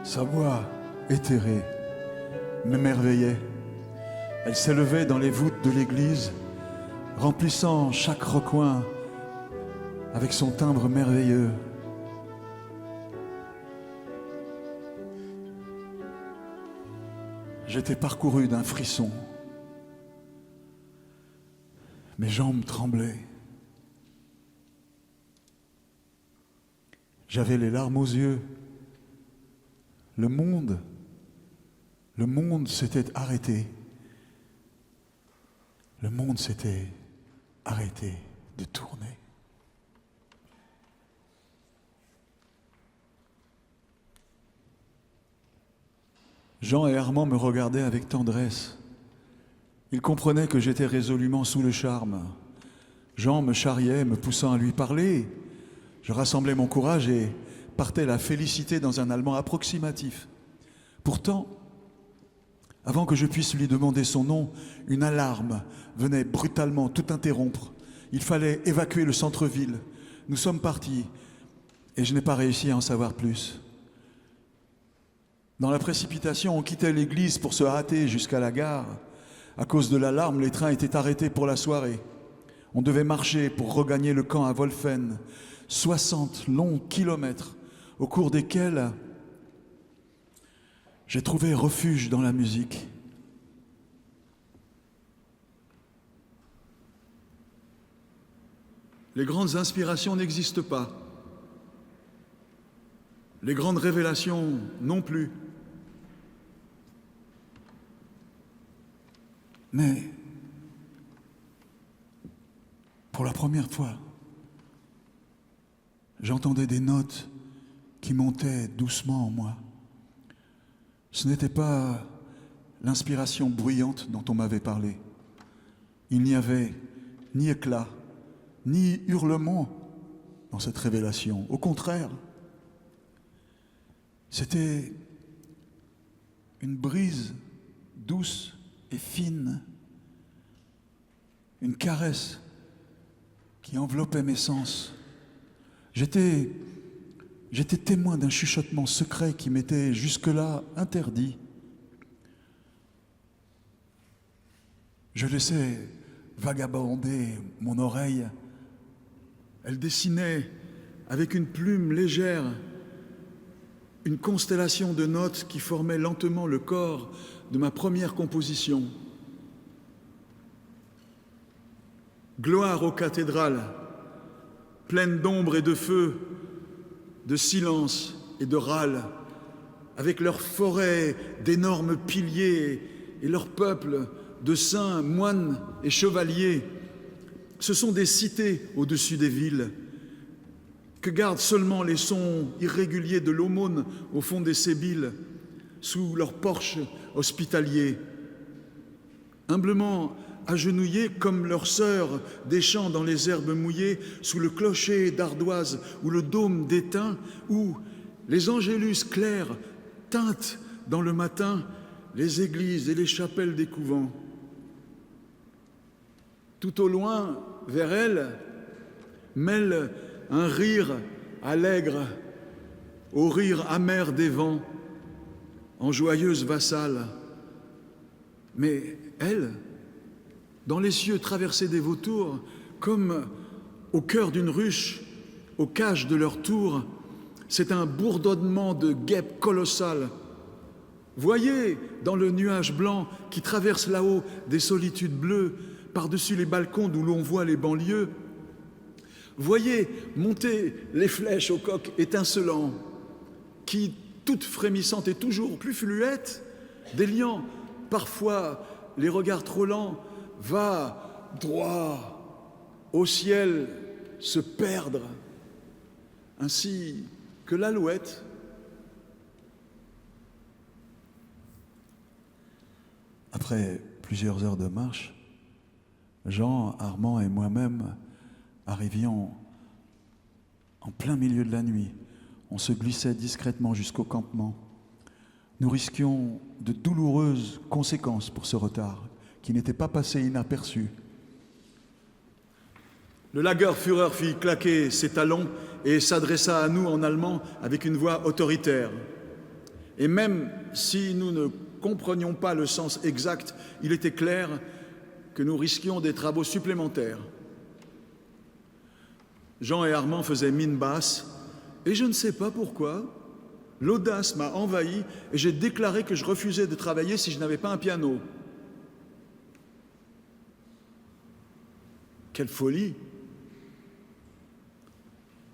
Sa voix éthérée m'émerveillait. Elle s'élevait dans les voûtes de l'église, remplissant chaque recoin avec son timbre merveilleux. J'étais parcouru d'un frisson. Mes jambes tremblaient. J'avais les larmes aux yeux. Le monde s'était arrêté. Le monde s'était arrêté de tourner. Jean et Armand me regardaient avec tendresse. Ils comprenaient que j'étais résolument sous le charme. Jean me charriait, me poussant à lui parler. Je rassemblais mon courage et partais la féliciter dans un allemand approximatif. Pourtant, avant que je puisse lui demander son nom, une alarme venait brutalement tout interrompre. Il fallait évacuer le centre-ville. Nous sommes partis et je n'ai pas réussi à en savoir plus. Dans la précipitation, on quittait l'église pour se hâter jusqu'à la gare. À cause de l'alarme, les trains étaient arrêtés pour la soirée. On devait marcher pour regagner le camp à Wolfen. 60 longs kilomètres au cours desquels j'ai trouvé refuge dans la musique. Les grandes inspirations n'existent pas. Les grandes révélations non plus. Mais pour la première fois, j'entendais des notes qui montaient doucement en moi. Ce n'était pas l'inspiration bruyante dont on m'avait parlé. Il n'y avait ni éclat, ni hurlement dans cette révélation. Au contraire, c'était une brise douce et fine, une caresse qui enveloppait mes sens. J'étais témoin d'un chuchotement secret qui m'était jusque-là interdit. Je laissais vagabonder mon oreille. Elle dessinait avec une plume légère une constellation de notes qui formaient lentement le corps de ma première composition. Gloire aux cathédrales, pleines d'ombre et de feu, de silence et de râle, avec leurs forêts d'énormes piliers et leur peuple de saints, moines et chevaliers. Ce sont des cités au-dessus des villes, que gardent seulement les sons irréguliers de l'aumône au fond des sébiles, sous leurs porches hospitaliers. Humblement agenouillés comme leurs sœurs des champs dans les herbes mouillées, sous le clocher d'ardoise ou le dôme d'étain, où les angélus clairs teintent dans le matin les églises et les chapelles des couvents. Tout au loin, vers elle, mêle un rire allègre au rire amer des vents, en joyeuse vassale. Mais elle, dans les cieux traversés des vautours, comme au cœur d'une ruche, aux cages de leur tour, c'est un bourdonnement de guêpes colossales. Voyez, dans le nuage blanc qui traverse là-haut des solitudes bleues, par-dessus les balcons d'où l'on voit les banlieues, voyez monter les flèches au coq étincelant, qui, toutes frémissantes et toujours plus fluettes, déliant parfois les regards trop lents, va droit au ciel se perdre, ainsi que l'alouette. Après plusieurs heures de marche, Jean, Armand et moi-même arrivions en plein milieu de la nuit. On se glissait discrètement jusqu'au campement. Nous risquions de douloureuses conséquences pour ce retard, qui n'était pas passé inaperçu. Le Lagerführer fit claquer ses talons et s'adressa à nous en allemand avec une voix autoritaire. Et même si nous ne comprenions pas le sens exact, il était clair que nous risquions des travaux supplémentaires. Jean et Armand faisaient mine basse, et je ne sais pas pourquoi, l'audace m'a envahi et j'ai déclaré que je refusais de travailler si je n'avais pas un piano. Quelle folie!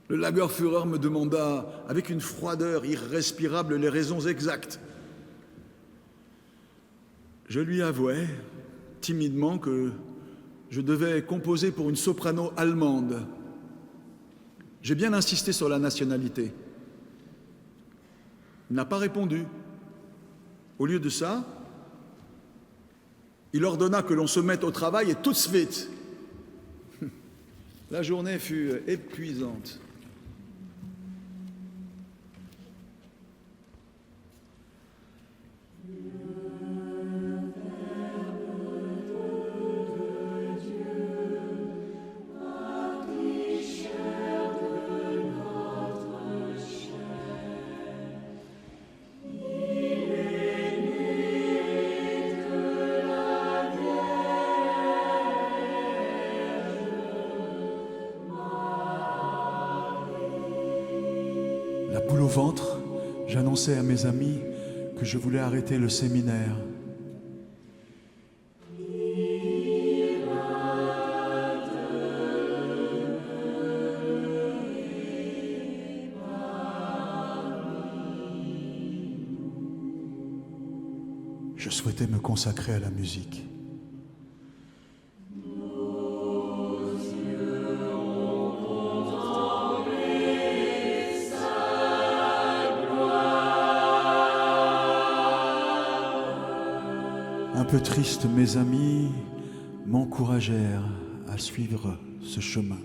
Le Lagerführer me demanda, avec une froideur irrespirable, les raisons exactes. Je lui avouai, timidement, que je devais composer pour une soprano allemande. J'ai bien insisté sur la nationalité. Il n'a pas répondu. Au lieu de ça, il ordonna que l'on se mette au travail et tout de suite. La journée fut épuisante. La boule au ventre, j'annonçais à mes amis que je voulais arrêter le séminaire. Je souhaitais me consacrer à la musique. Un peu triste, mes amis m'encouragèrent à suivre ce chemin.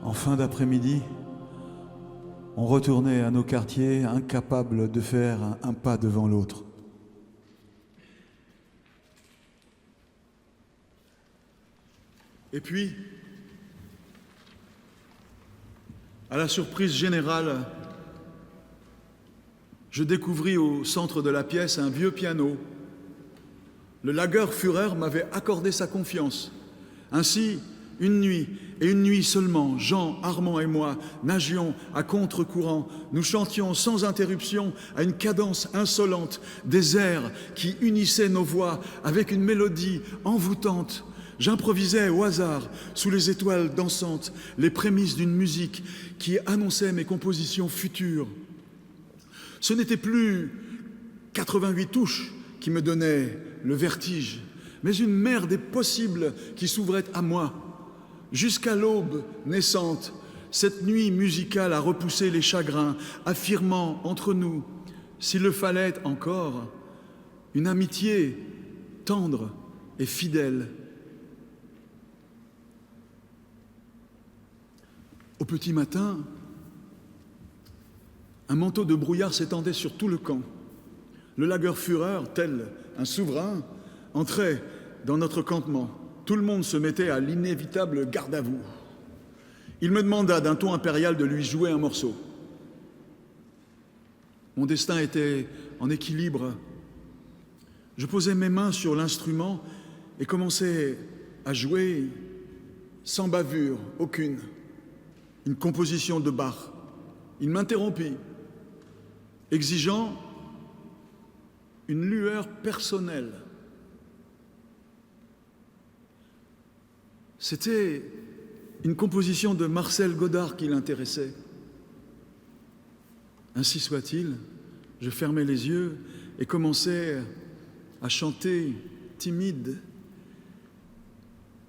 En fin d'après-midi, on retournait à nos quartiers, incapables de faire un pas devant l'autre. Et puis, à la surprise générale, je découvris au centre de la pièce un vieux piano. Le Lagerführer m'avait accordé sa confiance. Ainsi, une nuit, et une nuit seulement, Jean, Armand et moi nagions à contre-courant. Nous chantions sans interruption, à une cadence insolente, des airs qui unissaient nos voix avec une mélodie envoûtante. J'improvisais au hasard, sous les étoiles dansantes, les prémices d'une musique qui annonçait mes compositions futures. Ce n'était plus 88 touches qui me donnaient le vertige, mais une mer des possibles qui s'ouvrait à moi. Jusqu'à l'aube naissante, cette nuit musicale a repoussé les chagrins, affirmant entre nous, s'il le fallait encore, une amitié tendre et fidèle. Au petit matin, un manteau de brouillard s'étendait sur tout le camp. Le Lagerführer, tel un souverain, entrait dans notre campement. Tout le monde se mettait à l'inévitable garde à vous. Il me demanda d'un ton impérial de lui jouer un morceau. Mon destin était en équilibre. Je posais mes mains sur l'instrument et commençais à jouer sans bavure aucune, une composition de Bach. Il m'interrompit, exigeant une lueur personnelle. C'était une composition de Marcel Godard qui l'intéressait. Ainsi soit-il, je fermais les yeux et commençais à chanter timide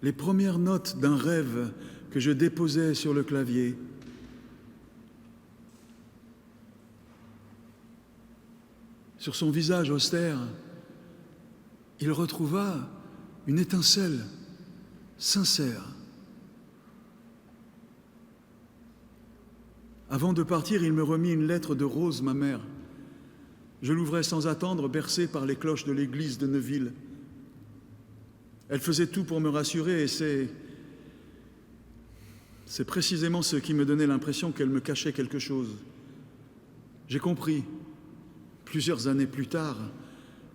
les premières notes d'un rêve que je déposais sur le clavier. Sur son visage austère, il retrouva une étincelle sincère. Avant de partir, il me remit une lettre de Rose, ma mère. Je l'ouvrais sans attendre, bercé par les cloches de l'église de Neuville. Elle faisait tout pour me rassurer et c'est précisément ce qui me donnait l'impression qu'elle me cachait quelque chose. J'ai compris, plusieurs années plus tard,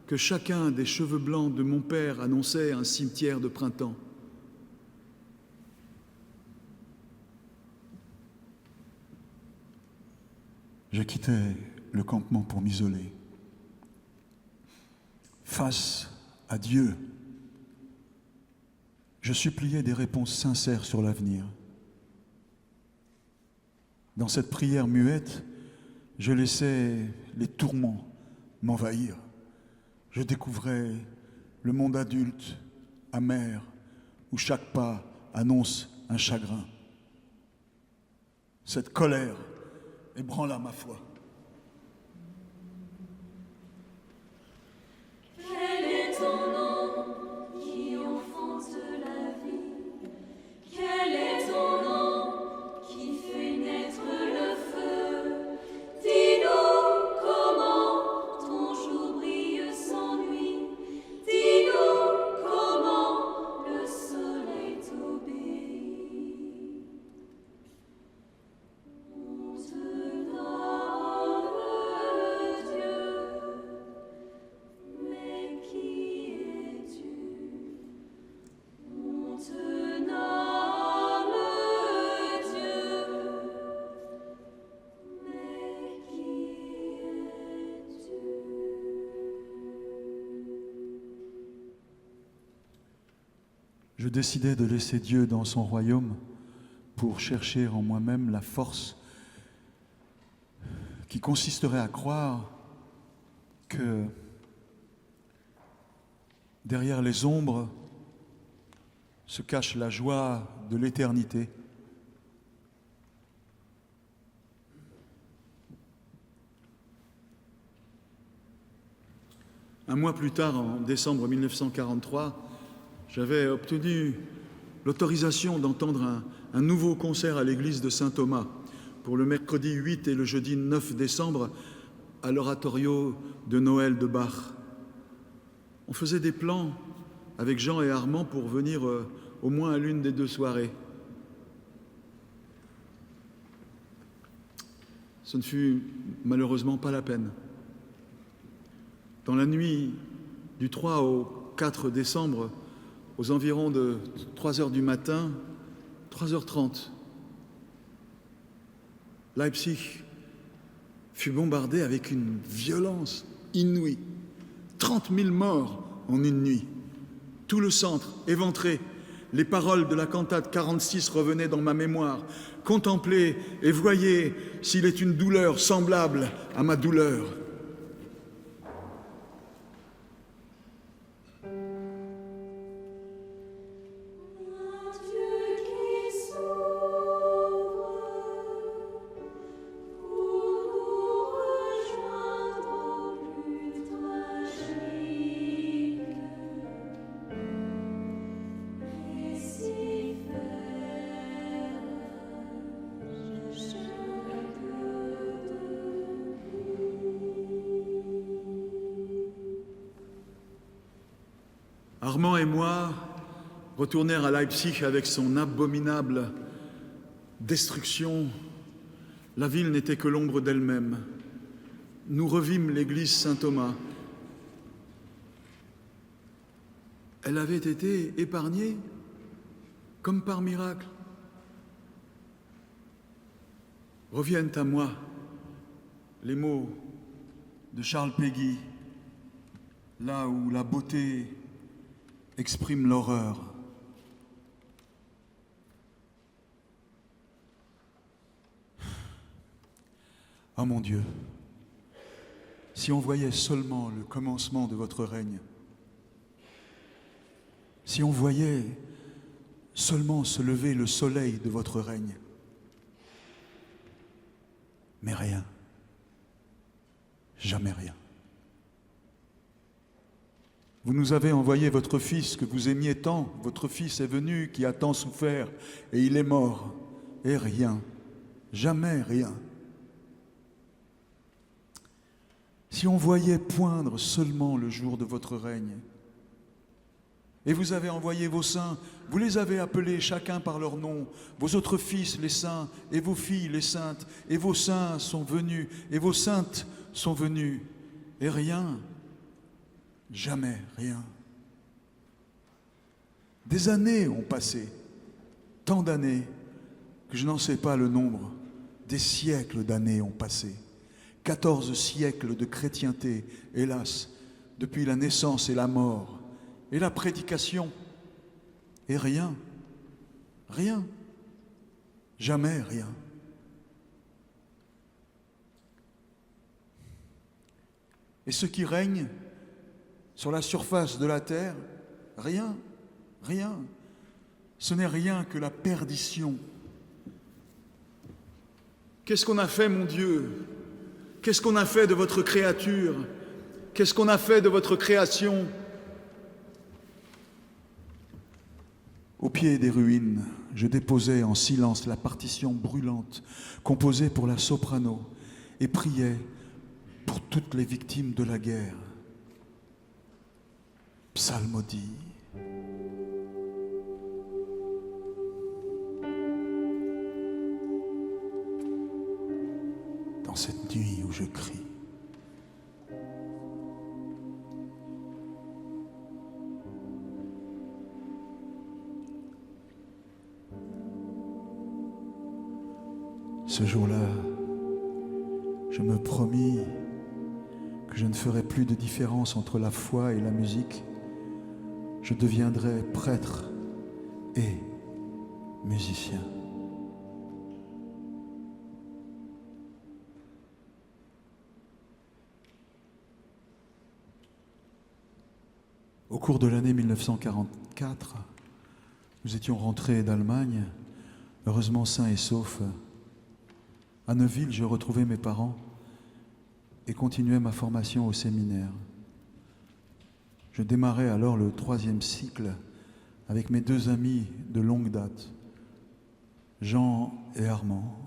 que chacun des cheveux blancs de mon père annonçait un cimetière de printemps. Je quittais le campement pour m'isoler. Face à Dieu, je suppliais des réponses sincères sur l'avenir. Dans cette prière muette, je laissais les tourments m'envahir. Je découvrais le monde adulte, amer, où chaque pas annonce un chagrin. Cette colère ébranla ma foi. Quel est ton nom qui enfante la vie? Quel est ton nom qui fait naître le feu? Dis-nous comment ton jour brille sans nuit. Dis-nous comment le soleil t'obéit. On te nomme Dieu, mais qui es-tu? On te nomme Dieu, mais qui es-tu? Je décidai de laisser Dieu dans son royaume pour chercher en moi-même la force qui consisterait à croire que derrière les ombres se cache la joie de l'éternité. Un mois plus tard, en décembre 1943, j'avais obtenu l'autorisation d'entendre un nouveau concert à l'église de Saint-Thomas pour le mercredi 8 et le jeudi 9 décembre à l'oratorio de Noël de Bach. On faisait des plans avec Jean et Armand pour venir au moins à l'une des deux soirées. Ce ne fut malheureusement pas la peine. Dans la nuit du 3 au 4 décembre, aux environs de 3 heures du matin, 3h30, Leipzig fut bombardé avec une violence inouïe. 30 000 morts en une nuit. Tout le centre éventré, les paroles de la cantate 46 revenaient dans ma mémoire. Contemplez et voyez s'il est une douleur semblable à ma douleur. Armand et moi retournèrent à Leipzig avec son abominable destruction. La ville n'était que l'ombre d'elle-même. Nous revîmes l'église Saint-Thomas. Elle avait été épargnée comme par miracle. Reviennent à moi les mots de Charles Péguy, là où la beauté exprime l'horreur. Ah mon Dieu, si on voyait seulement le commencement de votre règne, si on voyait seulement se lever le soleil de votre règne, mais rien, jamais rien. Vous nous avez envoyé votre Fils que vous aimiez tant. Votre Fils est venu qui a tant souffert et il est mort. Et rien, jamais rien. Si on voyait poindre seulement le jour de votre règne, et vous avez envoyé vos saints, vous les avez appelés chacun par leur nom, vos autres fils les saints, et vos filles les saintes, et vos saints sont venus, et vos saintes sont venues, et rien, jamais rien. Des années ont passé, tant d'années que je n'en sais pas le nombre. Des siècles d'années ont passé. 14 siècles de chrétienté, hélas, depuis la naissance et la mort, et la prédication, et rien, rien, jamais rien. Et ce qui règne sur la surface de la terre, rien, rien. Ce n'est rien que la perdition. Qu'est-ce qu'on a fait, mon Dieu? Qu'est-ce qu'on a fait de votre créature? Qu'est-ce qu'on a fait de votre création? Au pied des ruines, je déposais en silence la partition brûlante composée pour la soprano et priais pour toutes les victimes de la guerre. Psalmodie. Dans cette nuit où je crie. Ce jour-là, je me promis que je ne ferai plus de différence entre la foi et la musique. Je deviendrai prêtre et musicien. Au cours de l'année 1944, nous étions rentrés d'Allemagne, heureusement sains et saufs. À Neuville, je retrouvais mes parents et continuais ma formation au séminaire. Je démarrais alors le 3e cycle avec mes 2 amis de longue date, Jean et Armand.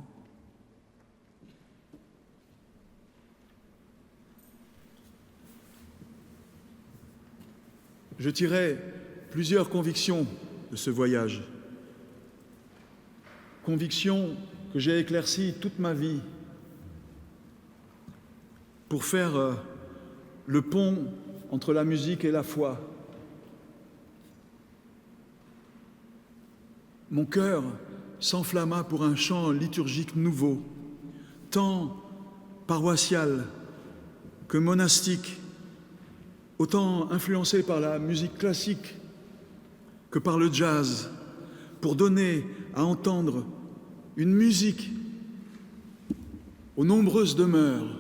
Je tirais plusieurs convictions de ce voyage. Convictions que j'ai éclaircies toute ma vie pour faire le pont entre la musique et la foi. Mon cœur s'enflamma pour un chant liturgique nouveau, tant paroissial que monastique, autant influencé par la musique classique que par le jazz, pour donner à entendre une musique aux nombreuses demeures.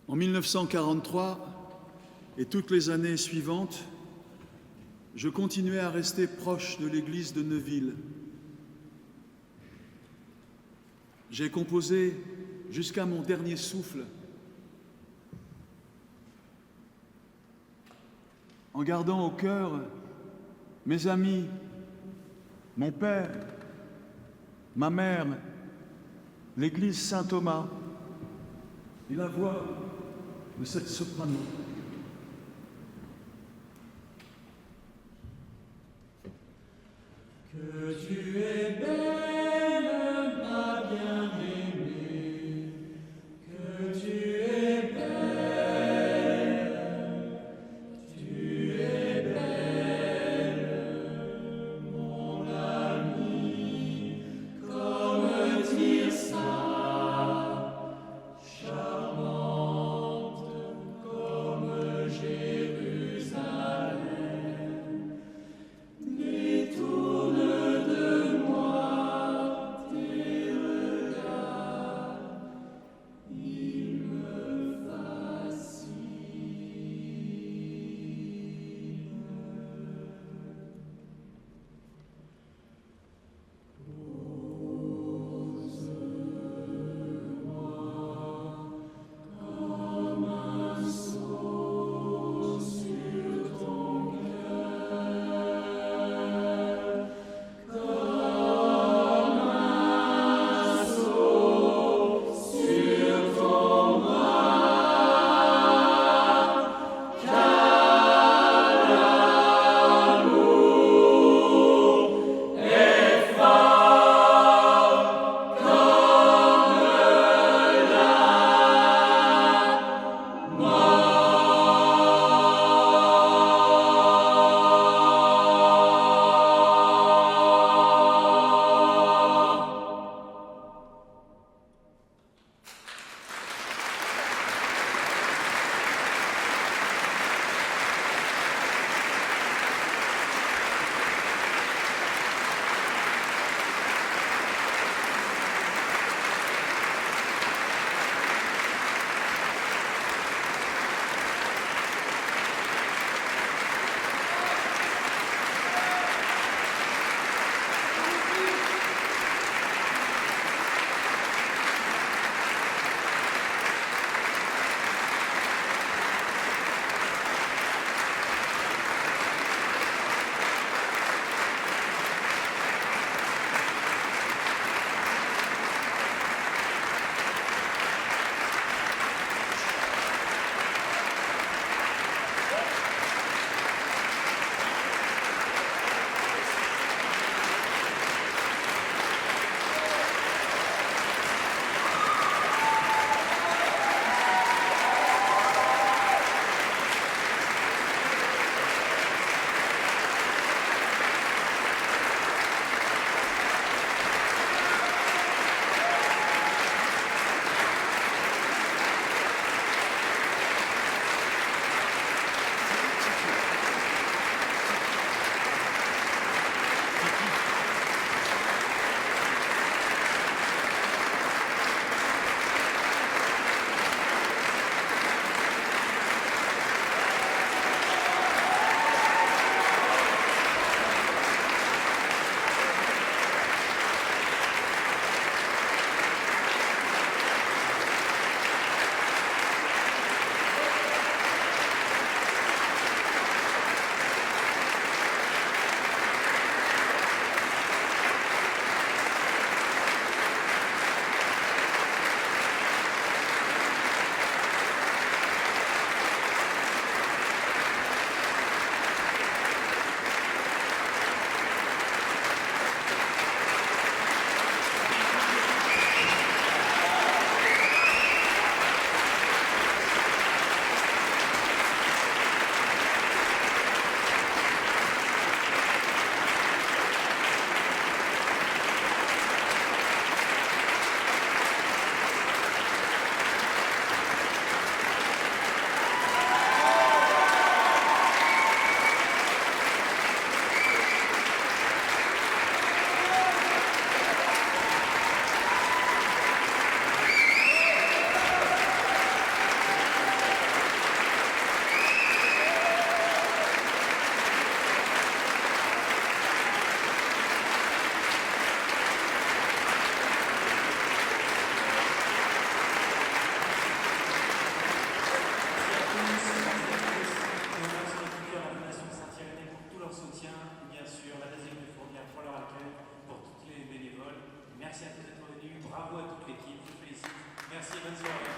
En 1943 et toutes les années suivantes, je continuais à rester proche de l'église de Neuville. J'ai composé jusqu'à mon dernier souffle, en gardant au cœur mes amis, mon père, ma mère, l'église Saint-Thomas et la voix de cette soprano. Que tu es belle, ma bien-aimée, que tu es belle, mon ami, comme Tirsa, charmante comme Jérusalem. Détourne de moi Bonne soirée.